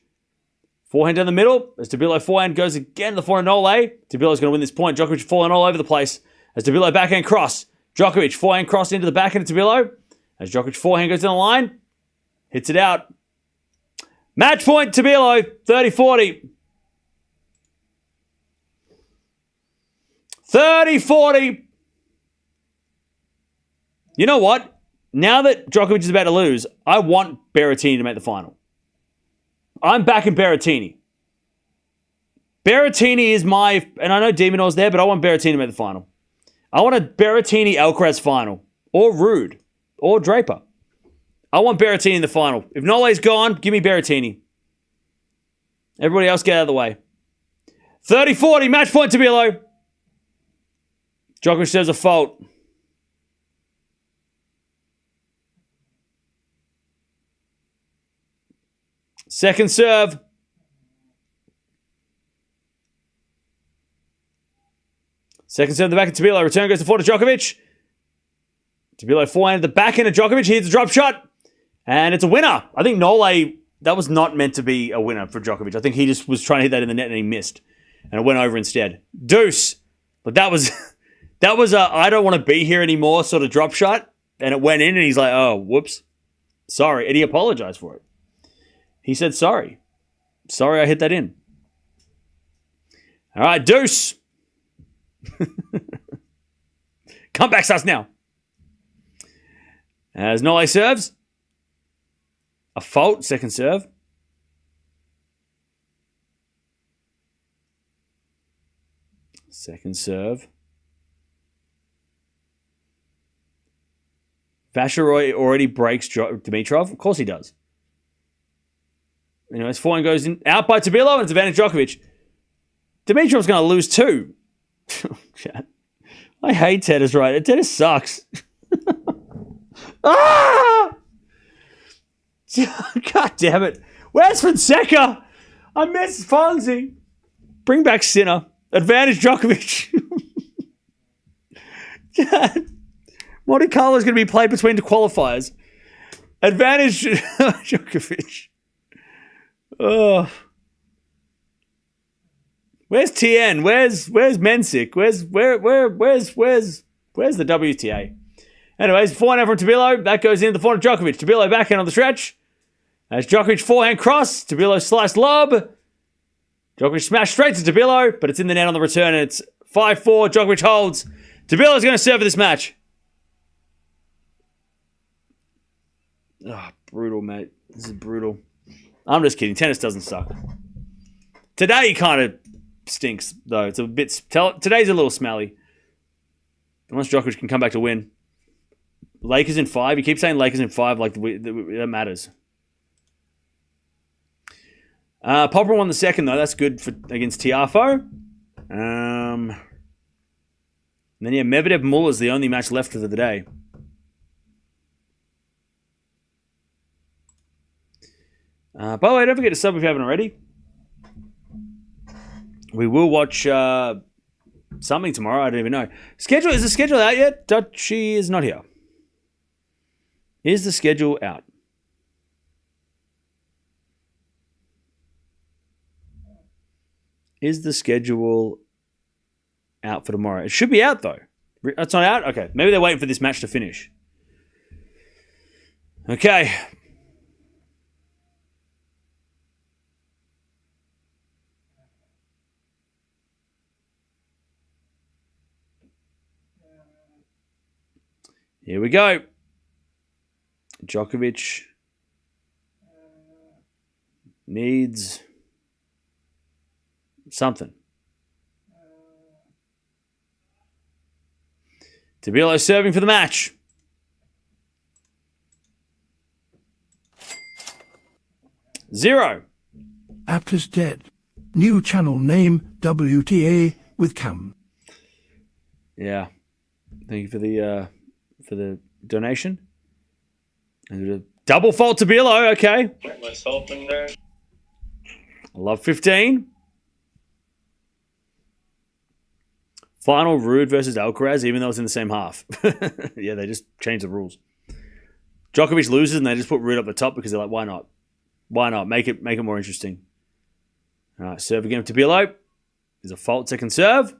Speaker 1: forehand down the middle. As Tabilo forehand goes again to the forehand Nole. Tabilo's going to win this point. Djokovic falling all over the place. As Tabilo backhand cross. Djokovic forehand cross into the backhand of Tabilo. As Djokovic forehand goes down the line. Hits it out. Match point Tabilo, 30-40. 30-40. You know what? Now that Djokovic is about to lose, I want Berrettini to make the final. I'm backing Berrettini. Berrettini is my... And I know Demonor's there, but I want Berrettini to make the final. I want a Berrettini-Alcaraz final. Or Ruud. Or Draper. I want Berrettini in the final. If Nole's gone, give me Berrettini. Everybody else get out of the way. 30-40, match point Tabilo. Djokovic says a fault. Second serve. Second serve in the back of Tabilo. Return goes to forehand to Djokovic. Tabilo forehand at the back end of Djokovic. He hits a drop shot. And it's a winner. I think Nole, that was not meant to be a winner for Djokovic. I think he just was trying to hit that in the net and he missed. And it went over instead. Deuce. But that was a I don't want to be here anymore sort of drop shot. And it went in and he's like, oh, whoops. Sorry. And he apologized for it. He said, sorry. Sorry I hit that in. All right, deuce. Comeback starts now. As Nole serves. A fault, second serve. Second serve. Vasheroy already breaks Dimitrov. Of course he does. Anyways, forehand goes in, out by Tabilo, and it's advantage Djokovic. Dimitrov's going to lose too. Chat. I hate tennis, right? Tennis sucks. Ah! God damn it. Where's Fonseca? I miss Fonzie. Bring back Sinner. Advantage Djokovic. Monte-Carlo is going to be played between the qualifiers. Advantage Djokovic. Oh. Where's TN? Where's Mensik? Where's the WTA? Anyways, forehand from Tabilo. That goes into the forehand of Djokovic. Tabilo backhand on the stretch. As Djokovic forehand cross. Tabilo slice lob. Djokovic smash straight to Tabilo, but it's in the net on the return, and it's 5-4. Djokovic holds. Tabilo's going to serve for this match. Oh, brutal, mate. This is brutal. I'm just kidding. Tennis doesn't suck. Today kind of stinks, though. It's a bit... Today's a little smelly. Unless Djokovic can come back to win. Lakers in 5. You keep saying Lakers in 5 like that matters. Popper won the second, though. That's good against Tiafoe. And then, yeah, Medvedev Muller is the only match left for the day. By the way, don't forget to sub if you haven't already. We will watch something tomorrow. I don't even know. Is the schedule out yet? She is not here. Is the schedule out? Is the schedule out for tomorrow? It should be out, though. It's not out? Okay. Maybe they're waiting for this match to finish. Okay. Here we go. Djokovic needs something. Tabilo serving for the match. Zero.
Speaker 3: App is dead. New channel name WTA with Cam.
Speaker 1: Yeah. Thank you for the donation. And a double fault to Tabilo. Okay.
Speaker 2: Get myself in there.
Speaker 1: I love 15. Final Rude versus Alcaraz, even though it's in the same half. Yeah, they just changed the rules. Djokovic loses and they just put Rude up the top because they're like, why not? Why not? Make it more interesting. All right, serve again to Tabilo. There's a fault second serve.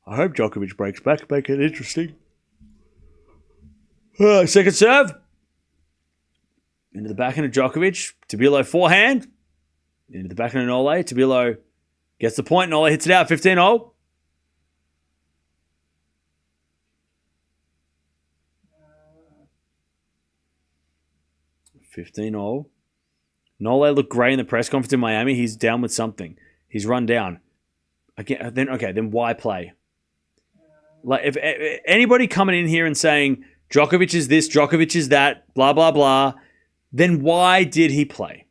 Speaker 1: I hope Djokovic breaks back, make it interesting. Second serve. Into the backhand of Djokovic. Tabilo forehand. Into the backhand of Nole. Tabilo gets the point. Nole hits it out. 15-0. Nole looked great in the press conference in Miami. He's down with something. He's run down. Again, then why play? Like, if anybody coming in here and saying Djokovic is this, Djokovic is that, blah, blah, blah, then why did he play?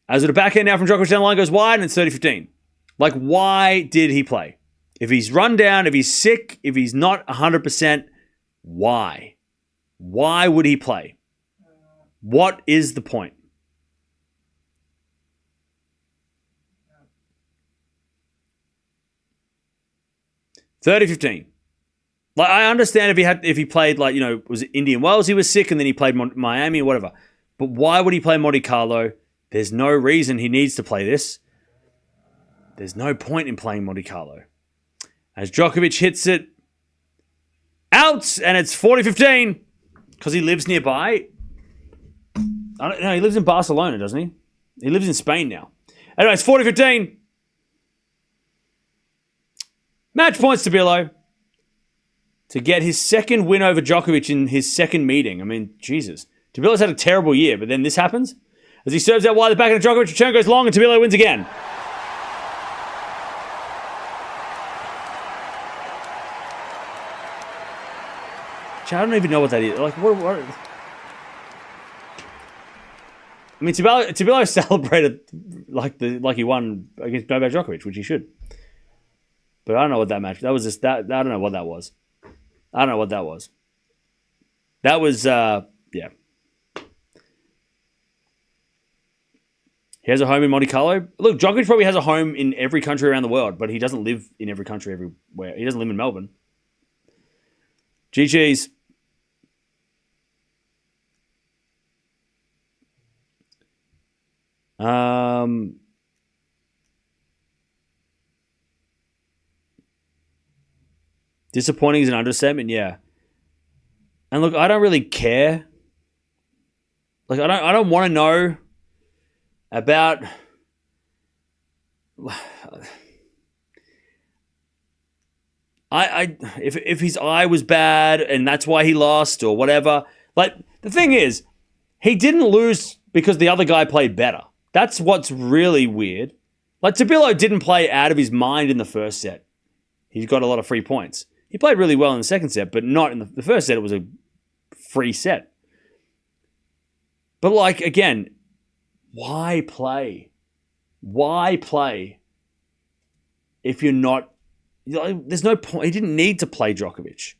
Speaker 1: As with a backhand now from Djokovic down the line goes wide and it's 30-15. Like, why did he play? If he's run down, if he's sick, if he's not 100%, why? Why would he play? What is the point? $30-15. Like, I understand if he played, like, was it Indian Wells he was sick and then he played Miami or whatever. But why would he play Monte-Carlo? There's no reason he needs to play this. There's no point in playing Monte-Carlo. As Djokovic hits it out, and it's 40-15 because he lives nearby. I don't know. He lives in Barcelona, doesn't he? He lives in Spain now. Anyway, it's 40-15. Match points to Tabilo to get his second win over Djokovic in his second meeting. I mean, Jesus. Tabilo's had a terrible year, but then this happens. As he serves out wide, the back of Djokovic, return goes long, and Tabilo wins again. I don't even know what that is. Like, what? I mean, Tabilo celebrated like he won against Novak Djokovic, which he should. But I don't know what that match. That was just that. I don't know what that was. I don't know what that was. That was yeah. He has a home in Monte-Carlo. Look, Djokovic probably has a home in every country around the world, but he doesn't live in every country everywhere. He doesn't live in Melbourne. GG's. Disappointing is an understatement, yeah. And look, I don't really care. Like, I don't want to know about if his eye was bad and that's why he lost or whatever. Like, the thing is, he didn't lose because the other guy played better. That's what's really weird. Like, Tabilo didn't play out of his mind in the first set. He's got a lot of free points. He played really well in the second set, but not in the first set. It was a free set. But like, again, why play? Why play if you're not... There's no point. He didn't need to play Djokovic.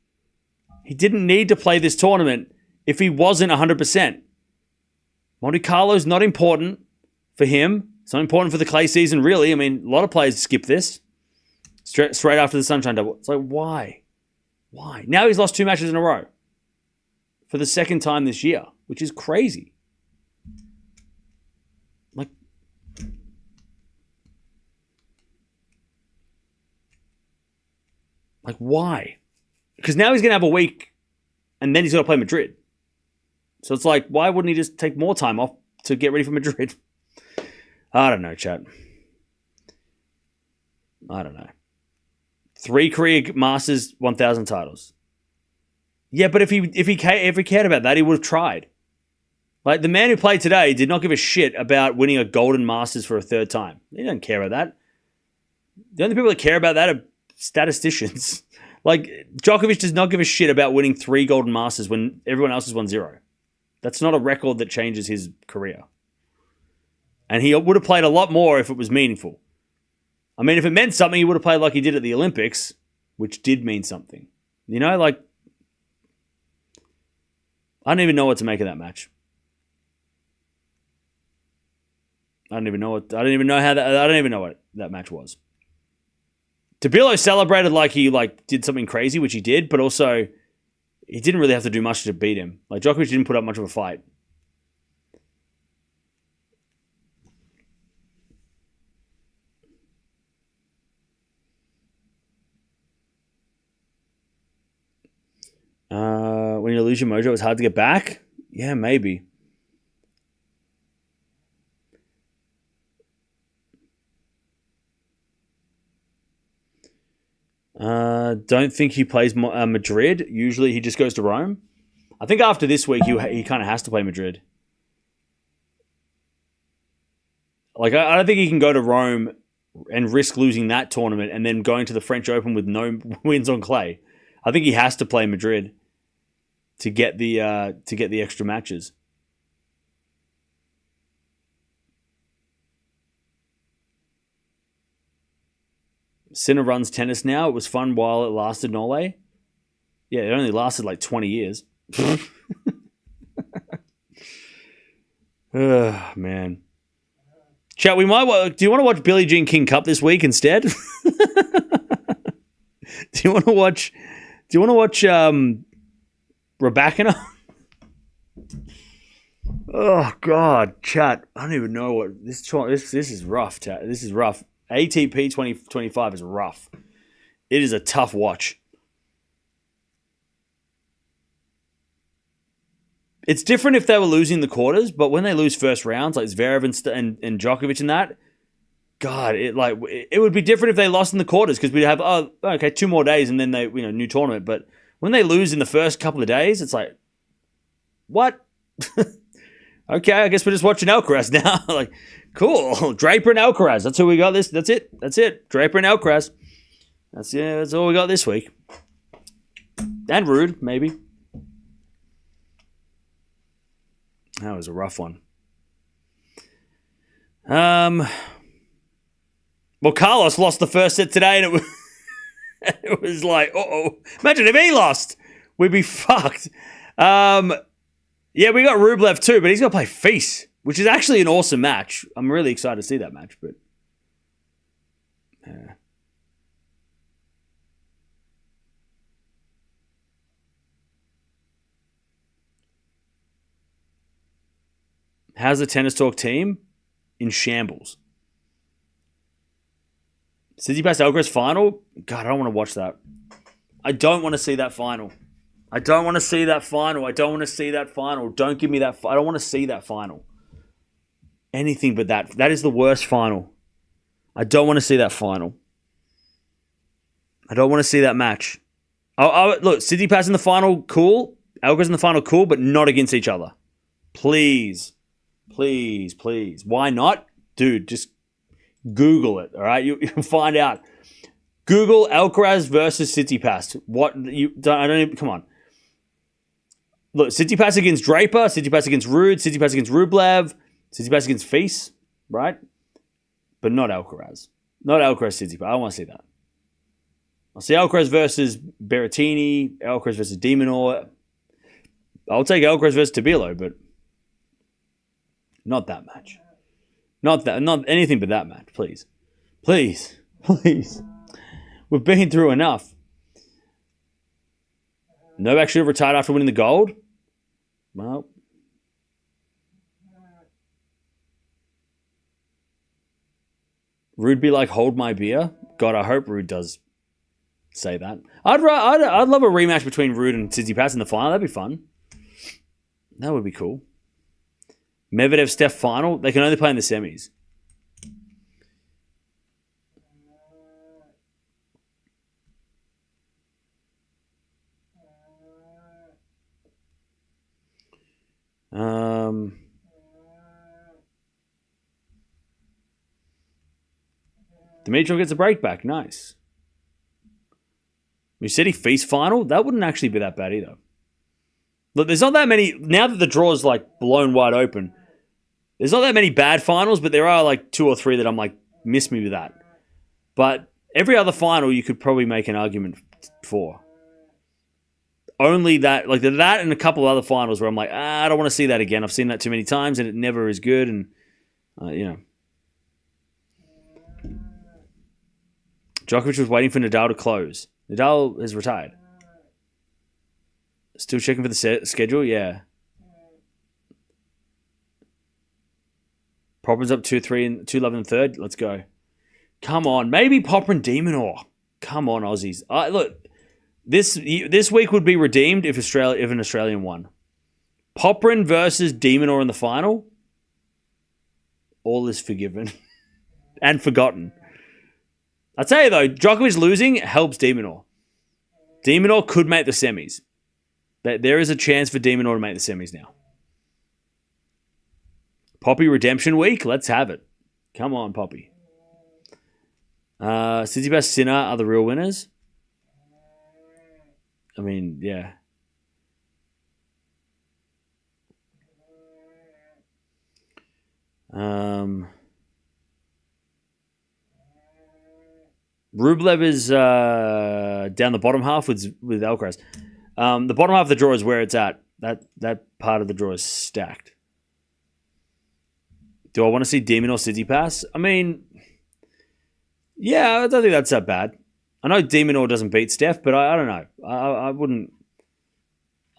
Speaker 1: He didn't need to play this tournament if he wasn't 100%. Monte-Carlo's not important for him. It's not important for the clay season, really. I mean, a lot of players skip this straight after the Sunshine Double. It's like, why? Why? Now he's lost 2 matches in a row for the second time this year, which is crazy. Like, why? Because now he's going to have a week and then he's going to play Madrid. So it's like, why wouldn't he just take more time off to get ready for Madrid? I don't know, chat. I don't know. 3 career Masters 1,000 titles. Yeah, but if he cared about that, he would have tried. Like, the man who played today did not give a shit about winning a Golden Masters for a 3rd time. He doesn't care about that. The only people that care about that are statisticians. Like, Djokovic does not give a shit about winning 3 Golden Masters when everyone else has won 0. That's not a record that changes his career. And he would have played a lot more if it was meaningful. I mean, if it meant something, he would have played like he did at the Olympics, which did mean something. You know, like, I don't even know what to make of that match. I don't even know what that match was. Tabilo celebrated like he did something crazy, which he did, but also he didn't really have to do much to beat him. Like, Djokovic didn't put up much of a fight. When you lose your mojo, it's hard to get back? Yeah, maybe. Don't think he plays Madrid. Usually he just goes to Rome. I think after this week, he kind of has to play Madrid. Like, I don't think he can go to Rome and risk losing that tournament and then going to the French Open with no wins on clay. I think he has to play Madrid to get the extra matches. Sinner runs tennis now. It was fun while it lasted in Ole. Yeah, it only lasted like 20 years. Oh, man. Chat, do you want to watch Billie Jean King Cup this week instead? Do you want to watch Rabakina? Oh God, chat. I don't even know what this is rough, chat. This is rough. ATP 2025 is rough. It is a tough watch. It's different if they were losing the quarters, but when they lose first rounds, like Zverev and Djokovic and that, God, it would be different if they lost in the quarters because we'd have 2 more days and then they new tournament. But when they lose in the first couple of days, it's like, what? Okay, I guess we're just watching Alcaraz now. Like, cool, Draper and Alcaraz. That's who we got. That's it. Draper and Alcaraz. That's all we got this week. And Rude, maybe. That was a rough one. Well, Carlos lost the first set today, and it was like, uh-oh. Imagine if he lost. We'd be fucked. Yeah, we got Rublev too, but he's got to play Feast, which is actually an awesome match. I'm really excited to see that match, but... How's the Tennis Talk team? In shambles. Tsitsipas Alcaraz final? God, I don't want to watch that. I don't want to see that final. Don't give me that. I don't want to see that final. Anything but that. That is the worst final. I don't want to see that final. I don't want to see that match. Look, Tsitsipas in the final, cool. Alcaraz in the final, cool, but not against each other. Please. Why not? Dude, just Google it, all right? You'll find out. Google Alcaraz versus Tsitsipas. What you don't? I don't even. Come on. Look, Tsitsipas against Draper, Tsitsipas against Ruud, Tsitsipas against Rublev, Tsitsipas against Fils, right? But not Alcaraz. Not Alcaraz Tsitsipas. I don't want to see that. I'll see Alcaraz versus Berrettini, Alcaraz versus De Minaur. I'll take Alcaraz versus Tabilo, but not that match. Not anything but that match, please. Please. Please. We've been through enough. Novak should have retired after winning the gold. Well, Ruud be like, hold my beer. God, I hope Ruud does say that. I'd love a rematch between Ruud and Tsitsipas in the final. That'd be fun. That would be cool. Medvedev Steph final. They can only play in the semis. Dimitrov gets a break back. Nice. Musetti Feast final? That wouldn't actually be that bad either. Look, there's not that many... Now that the draw is like blown wide open, there's not that many bad finals, but there are like 2 or 3 that I'm like, miss me with that. But every other final you could probably make an argument for. Only that, like that and a couple of other finals where I'm like, I don't want to see that again. I've seen that too many times and it never is good. And, Djokovic was waiting for Nadal to close. Nadal has retired. Still checking for the schedule? Yeah. Popper's up 2-3 and 2-11 and third. Let's go. Come on. Maybe Popper and De Minaur. Come on, Aussies. Look, this week would be redeemed if an Australian won. Popperin versus De Minaur in the final. All is forgiven. And forgotten. I'll tell you though, Djokovic losing helps De Minaur. De Minaur could make the semis. There is a chance for De Minaur to make the semis now. Poppy redemption week? Let's have it. Come on, Poppy. Tsitsipas Sinner are the real winners. I mean, yeah. Rublev is down the bottom half with Alcaraz. The bottom half of the draw is where it's at. That part of the draw is stacked. Do I want to see De Minaur or Tsitsipas? I mean, yeah, I don't think that's that bad. I know De Minaur doesn't beat Steph, but I don't know. I wouldn't.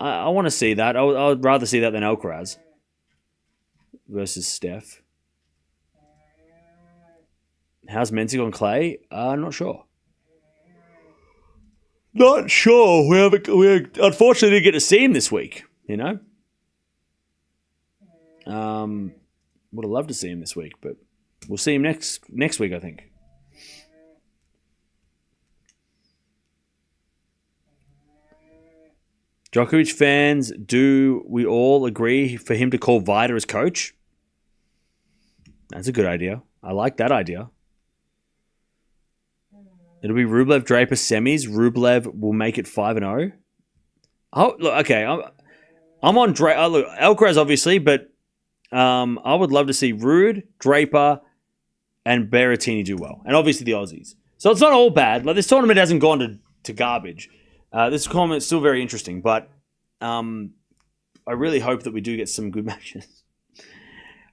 Speaker 1: I want to see that. I would rather see that than Alcaraz versus Steph. How's Mensing on clay? I'm not sure. Not sure. We unfortunately didn't get to see him this week. Would have loved to see him this week, but we'll see him next week, I think. Djokovic fans, do we all agree for him to call Vida as coach? That's a good idea. I like that idea. It'll be Rublev Draper semis. Rublev will make it 5-0. Oh, look, okay. I'm on Draper. Look, Alcaraz obviously, but I would love to see Ruud, Draper, and Berrettini do well, and obviously the Aussies. So it's not all bad. Like, this tournament hasn't gone to garbage. This tournament is still very interesting, but I really hope that we do get some good matches.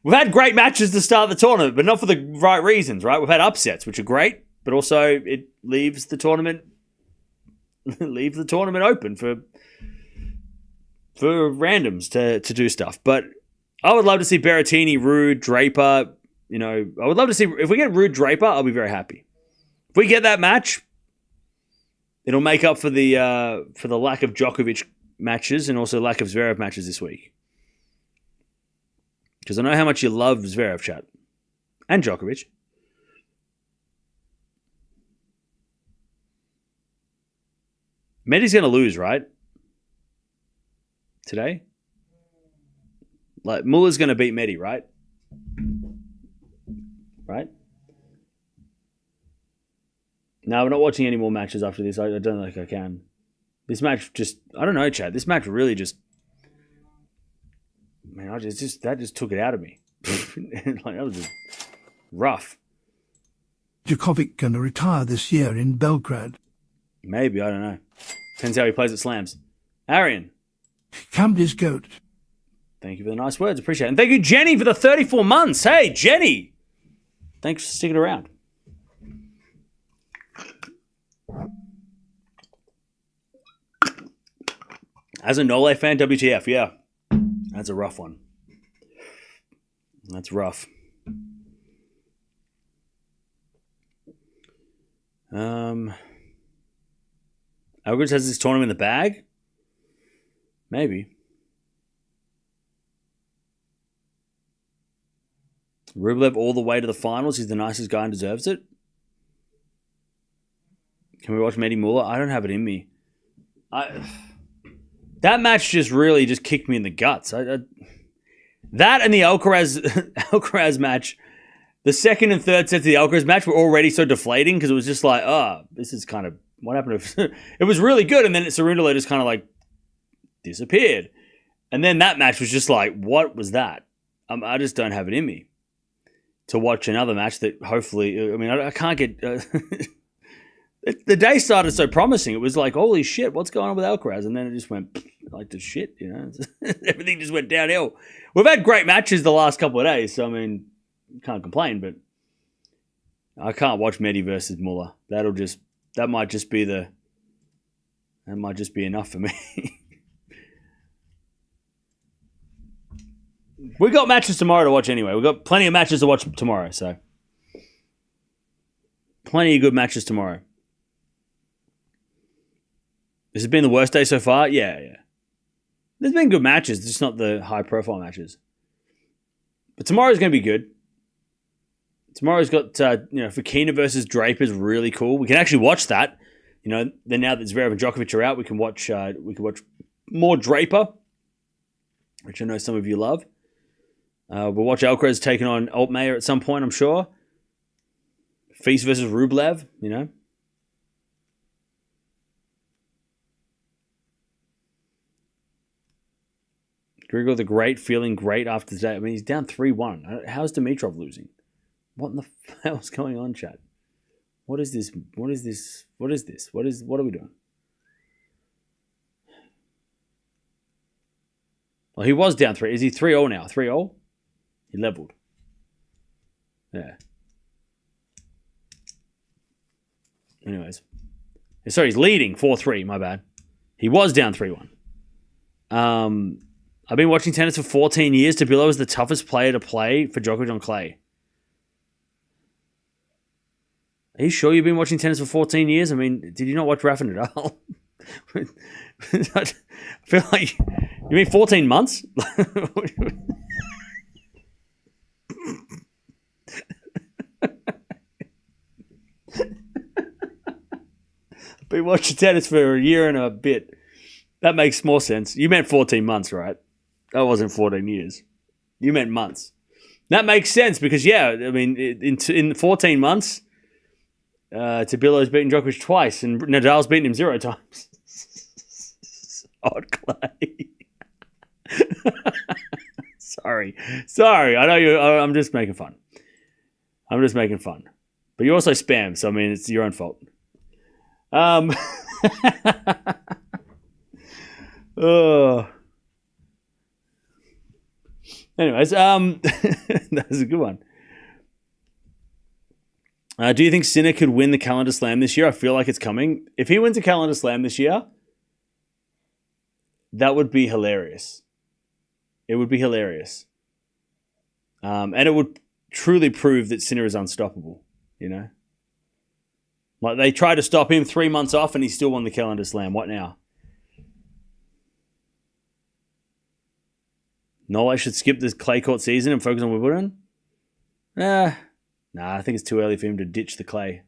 Speaker 1: We've had great matches to start the tournament, but not for the right reasons, right? We've had upsets, which are great, but also it leaves the tournament open for randoms to do stuff. But I would love to see Berrettini, Ruud, Draper. I would love to see if we get Ruud Draper. I'll be very happy. If we get that match, it'll make up for the lack of Djokovic matches and also lack of Zverev matches this week. Because I know how much you love Zverev, chat, and Djokovic. Medi's going to lose, right? Today? Like, Muller's going to beat Medi, right? Right? No, we're not watching any more matches after this. I don't think I can. This match just... I don't know, Chad. This match really just... Man, that just took it out of me. Like, that was just rough.
Speaker 3: Djokovic going to retire this year in Belgrade.
Speaker 1: Maybe, I don't know. Depends how he plays at slams. Arian.
Speaker 3: Cammed his goat.
Speaker 1: Thank you for the nice words. Appreciate it. And thank you, Jenny, for the 34 months. Hey, Jenny. Thanks for sticking around. As a Nole fan, WTF, yeah. That's a rough one. That's rough. Alcaraz has this tournament in the bag? Maybe. Rublev all the way to the finals. He's the nicest guy and deserves it. Can we watch Mehdi Muller? I don't have it in me. That match just really just kicked me in the guts. That and the Alcaraz match, the second and third sets of the Alcaraz match were already so deflating because it was just like, this is kind of what happened. If it was really good, and then Cerundolo just kind of like disappeared, and then that match was just like, what was that? I just don't have it in me to watch another match that hopefully. I mean, I can't get. The day started so promising. It was like, holy shit, what's going on with Alcaraz? And then it just went like to shit, you know. Everything just went downhill. We've had great matches the last couple of days, so I mean, can't complain, but I can't watch Mehdi versus Muller. That might just be enough for me. We got matches tomorrow to watch anyway. We've got plenty of matches to watch tomorrow, so plenty of good matches tomorrow. This has been the worst day so far? Yeah. There's been good matches, just not the high-profile matches. But tomorrow's going to be good. Tomorrow's got, Fokina versus Draper is really cool. We can actually watch that. You know, then now that Zverev and Djokovic are out, we can watch more Draper, which I know some of you love. We'll watch Alcaraz taking on Altmaier at some point, I'm sure. Feast versus Rublev, you know. Grigor the Great feeling great after today. I mean, he's down 3-1. How's Dimitrov losing? What in the hell's going on, chat? What is this? What are we doing? Well, he was down 3. Is he 3-0 now? 3-0? He leveled. Yeah. Anyways. Sorry, he's leading 4-3. My bad. He was down 3-1. I've been watching tennis for 14 years. Tabilo is the toughest player to play for Djokovic on clay. Are you sure you've been watching tennis for 14 years? I mean, did you not watch Rafa Nadal? I feel like... You mean 14 months? I've been watching tennis for a year and a bit. That makes more sense. You meant 14 months, right? That wasn't 14 years. You meant months. That makes sense because, yeah, I mean, in 14 months, Tabilo's beaten Djokovic twice and Nadal's beaten him 0 times. Odd clay. Sorry. I know you. I'm just making fun. But you also spam, so I mean, it's your own fault. Anyways, that was a good one. Do you think Sinner could win the calendar slam this year? I feel like it's coming. If he wins a calendar slam this year, that would be hilarious. It would be hilarious. And it would truly prove that Sinner is unstoppable, you know? Like, they tried to stop him 3 months off and he still won the calendar slam. What now? Nole should skip this clay court season and focus on Wimbledon? Nah, I think it's too early for him to ditch the clay.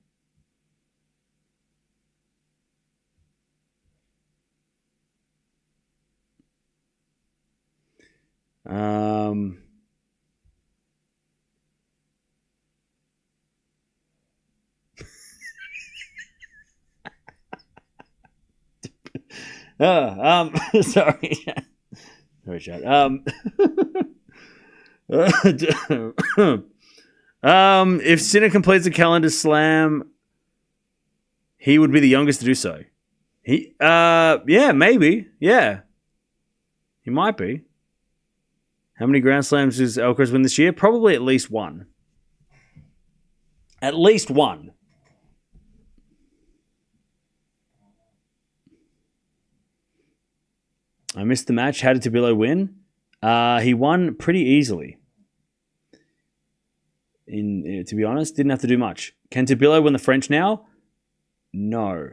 Speaker 1: Sorry. Sorry, chat. If Sinner completes a calendar slam, he would be the youngest to do so. Yeah, maybe. Yeah. He might be. How many Grand Slams does Alcaraz win this year? Probably at least one. At least one. I missed the match. How did Tabilo win? He won pretty easily. To be honest, didn't have to do much. Can Tabilo win the French now? No.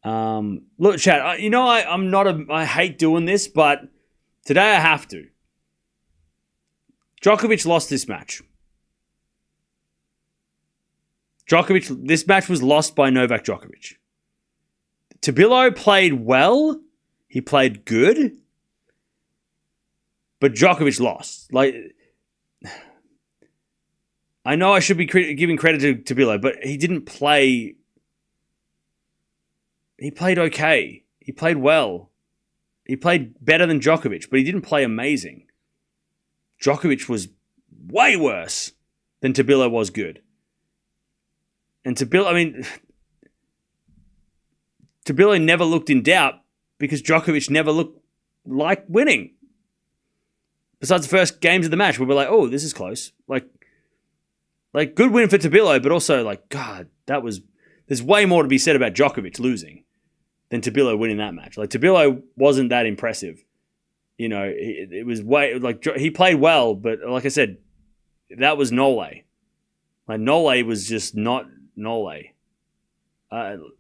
Speaker 1: Look, chat. I hate doing this, but today I have to. Djokovic lost this match. This match was lost by Novak Djokovic. Tabilo played well. He played good. But Djokovic lost. I know I should be giving credit to Tabilo, but he didn't play. He played okay. He played well. He played better than Djokovic, but he didn't play amazing. Djokovic was way worse than Tabilo was good. And Tabilo never looked in doubt because Djokovic never looked like winning. Besides the first games of the match, we were like, oh, this is close. Like good win for Tabilo, but also God, there's way more to be said about Djokovic losing than Tabilo winning that match. Tabilo wasn't that impressive. It was he played well, but like I said, that was Nole. Nole was just not Nole.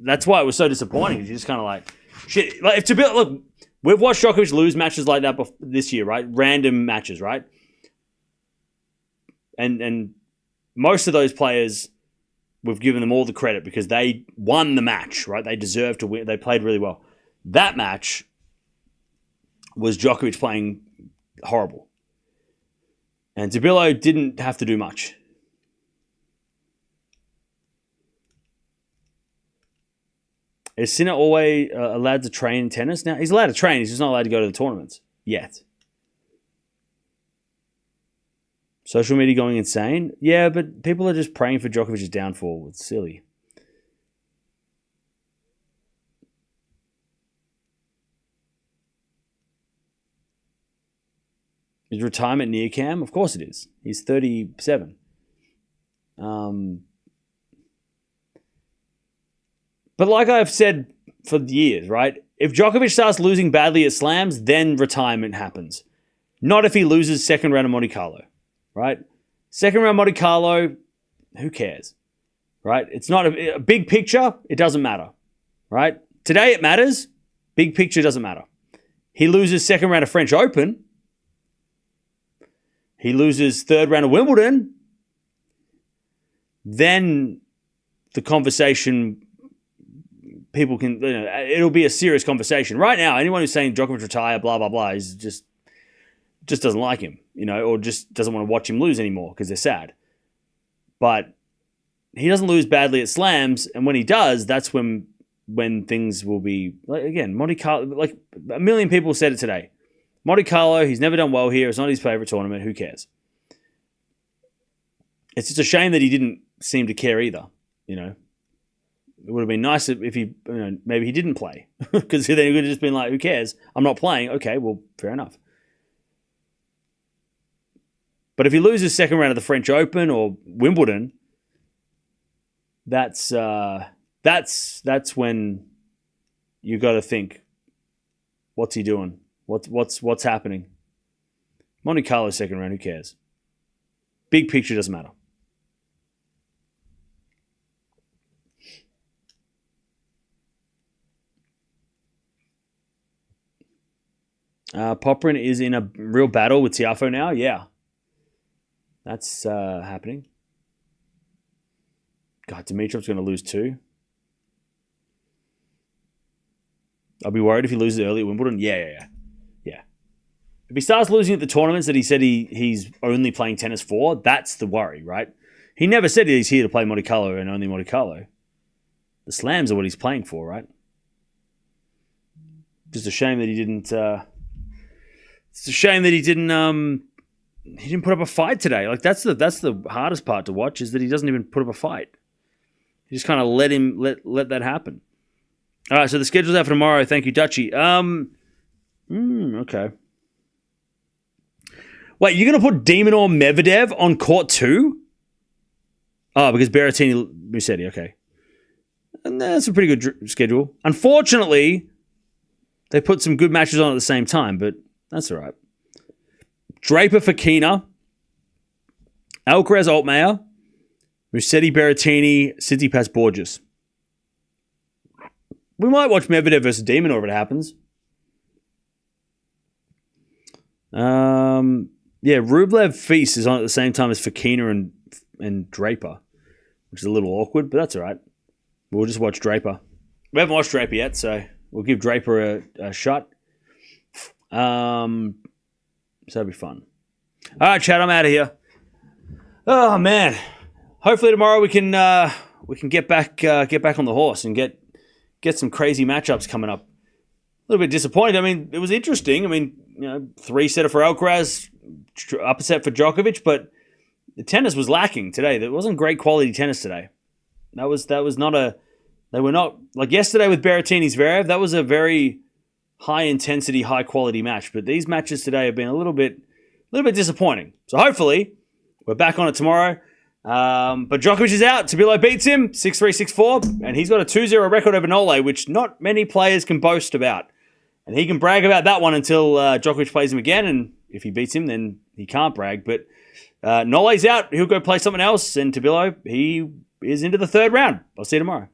Speaker 1: That's why it was so disappointing. You're just kind of shit. If Tabilo, look, we've watched Djokovic lose matches like that this year, right? Random matches, right? And most of those players, we've given them all the credit because they won the match, right? They deserved to win. They played really well. That match was Djokovic playing horrible. And Tabilo didn't have to do much. Is Sinner always allowed to train in tennis? Now, he's allowed to train. He's just not allowed to go to the tournaments yet. Social media going insane? Yeah, but people are just praying for Djokovic's downfall. It's silly. Is retirement near Cam? Of course it is. He's 37. But like I've said for years, right? If Djokovic starts losing badly at slams, then retirement happens. Not if he loses second round of Monte-Carlo, right? Second round Monte-Carlo, who cares, right? It's not a big picture. It doesn't matter, right? Today it matters. Big picture doesn't matter. He loses second round of French Open. He loses third round of Wimbledon. Then the conversation, people can, it'll be a serious conversation. Right now, anyone who's saying Djokovic retire, blah, blah, blah, is just doesn't like him, or just doesn't want to watch him lose anymore because they're sad. But he doesn't lose badly at slams, and when he does, that's when things will be, again, Monte-Carlo, a million people said it today. Monte-Carlo, he's never done well here. It's not his favorite tournament. Who cares? It's just a shame that he didn't seem to care either, It would have been nice if he, maybe he didn't play. Because then he would have just been like, who cares? I'm not playing. Okay, well, fair enough. But if he loses second round of the French Open or Wimbledon, that's when you got to think, what's he doing? What's happening? Monte Carlo second round, who cares? Big picture doesn't matter. Poprin is in a real battle with Tiafoe now. Yeah. That's happening. God, Dimitrov's going to lose too. I'll be worried if he loses early at Wimbledon. Yeah. If he starts losing at the tournaments that he said he's only playing tennis for, that's the worry, right? He never said he's here to play Monte Carlo and only Monte Carlo. The slams are what he's playing for, right? Just a shame that he didn't. It's a shame that he didn't. He didn't put up a fight today. Like that's the hardest part to watch is that he doesn't even put up a fight. He just kind of let that happen. All right, so the schedule's out for tomorrow. Thank you, Dutchy. Okay. Wait, you're going to put Demon or Medvedev on court 2? Oh, because Berrettini, Musetti, okay. And that's a pretty good schedule. Unfortunately, they put some good matches on at the same time, but that's all right. Draper Fokina, Alcaraz Altmaier, Musetti Berrettini, Tsitsipas Borges. We might watch Medvedev versus Demon if it happens. Yeah, Rublev Feast is on at the same time as Fokina and Draper, which is a little awkward, but that's all right. We'll just watch Draper. We haven't watched Draper yet, so we'll give Draper a shot. So that'll be fun. All right, Chad, I'm out of here. Oh man, hopefully tomorrow we can get back on the horse and get some crazy matchups coming up. A little bit disappointed. I mean, it was interesting. I mean, 3-setter for Alcaraz, upset for Djokovic, but the tennis was lacking today. There wasn't great quality tennis today. That was not a. They were not like yesterday with Berrettini Zverev. That was a very high intensity, high quality match. But these matches today have been a little bit disappointing. So hopefully we're back on it tomorrow. But Djokovic is out. Tabilo beats him 6-3, 6-4, and he's got a 2-0 record over Nole, which not many players can boast about. And he can brag about that one until Djokovic plays him again, and if he beats him, then he can't brag. But Nole's out. He'll go play something else, and Tabilo, he is into the third round. I'll see you tomorrow.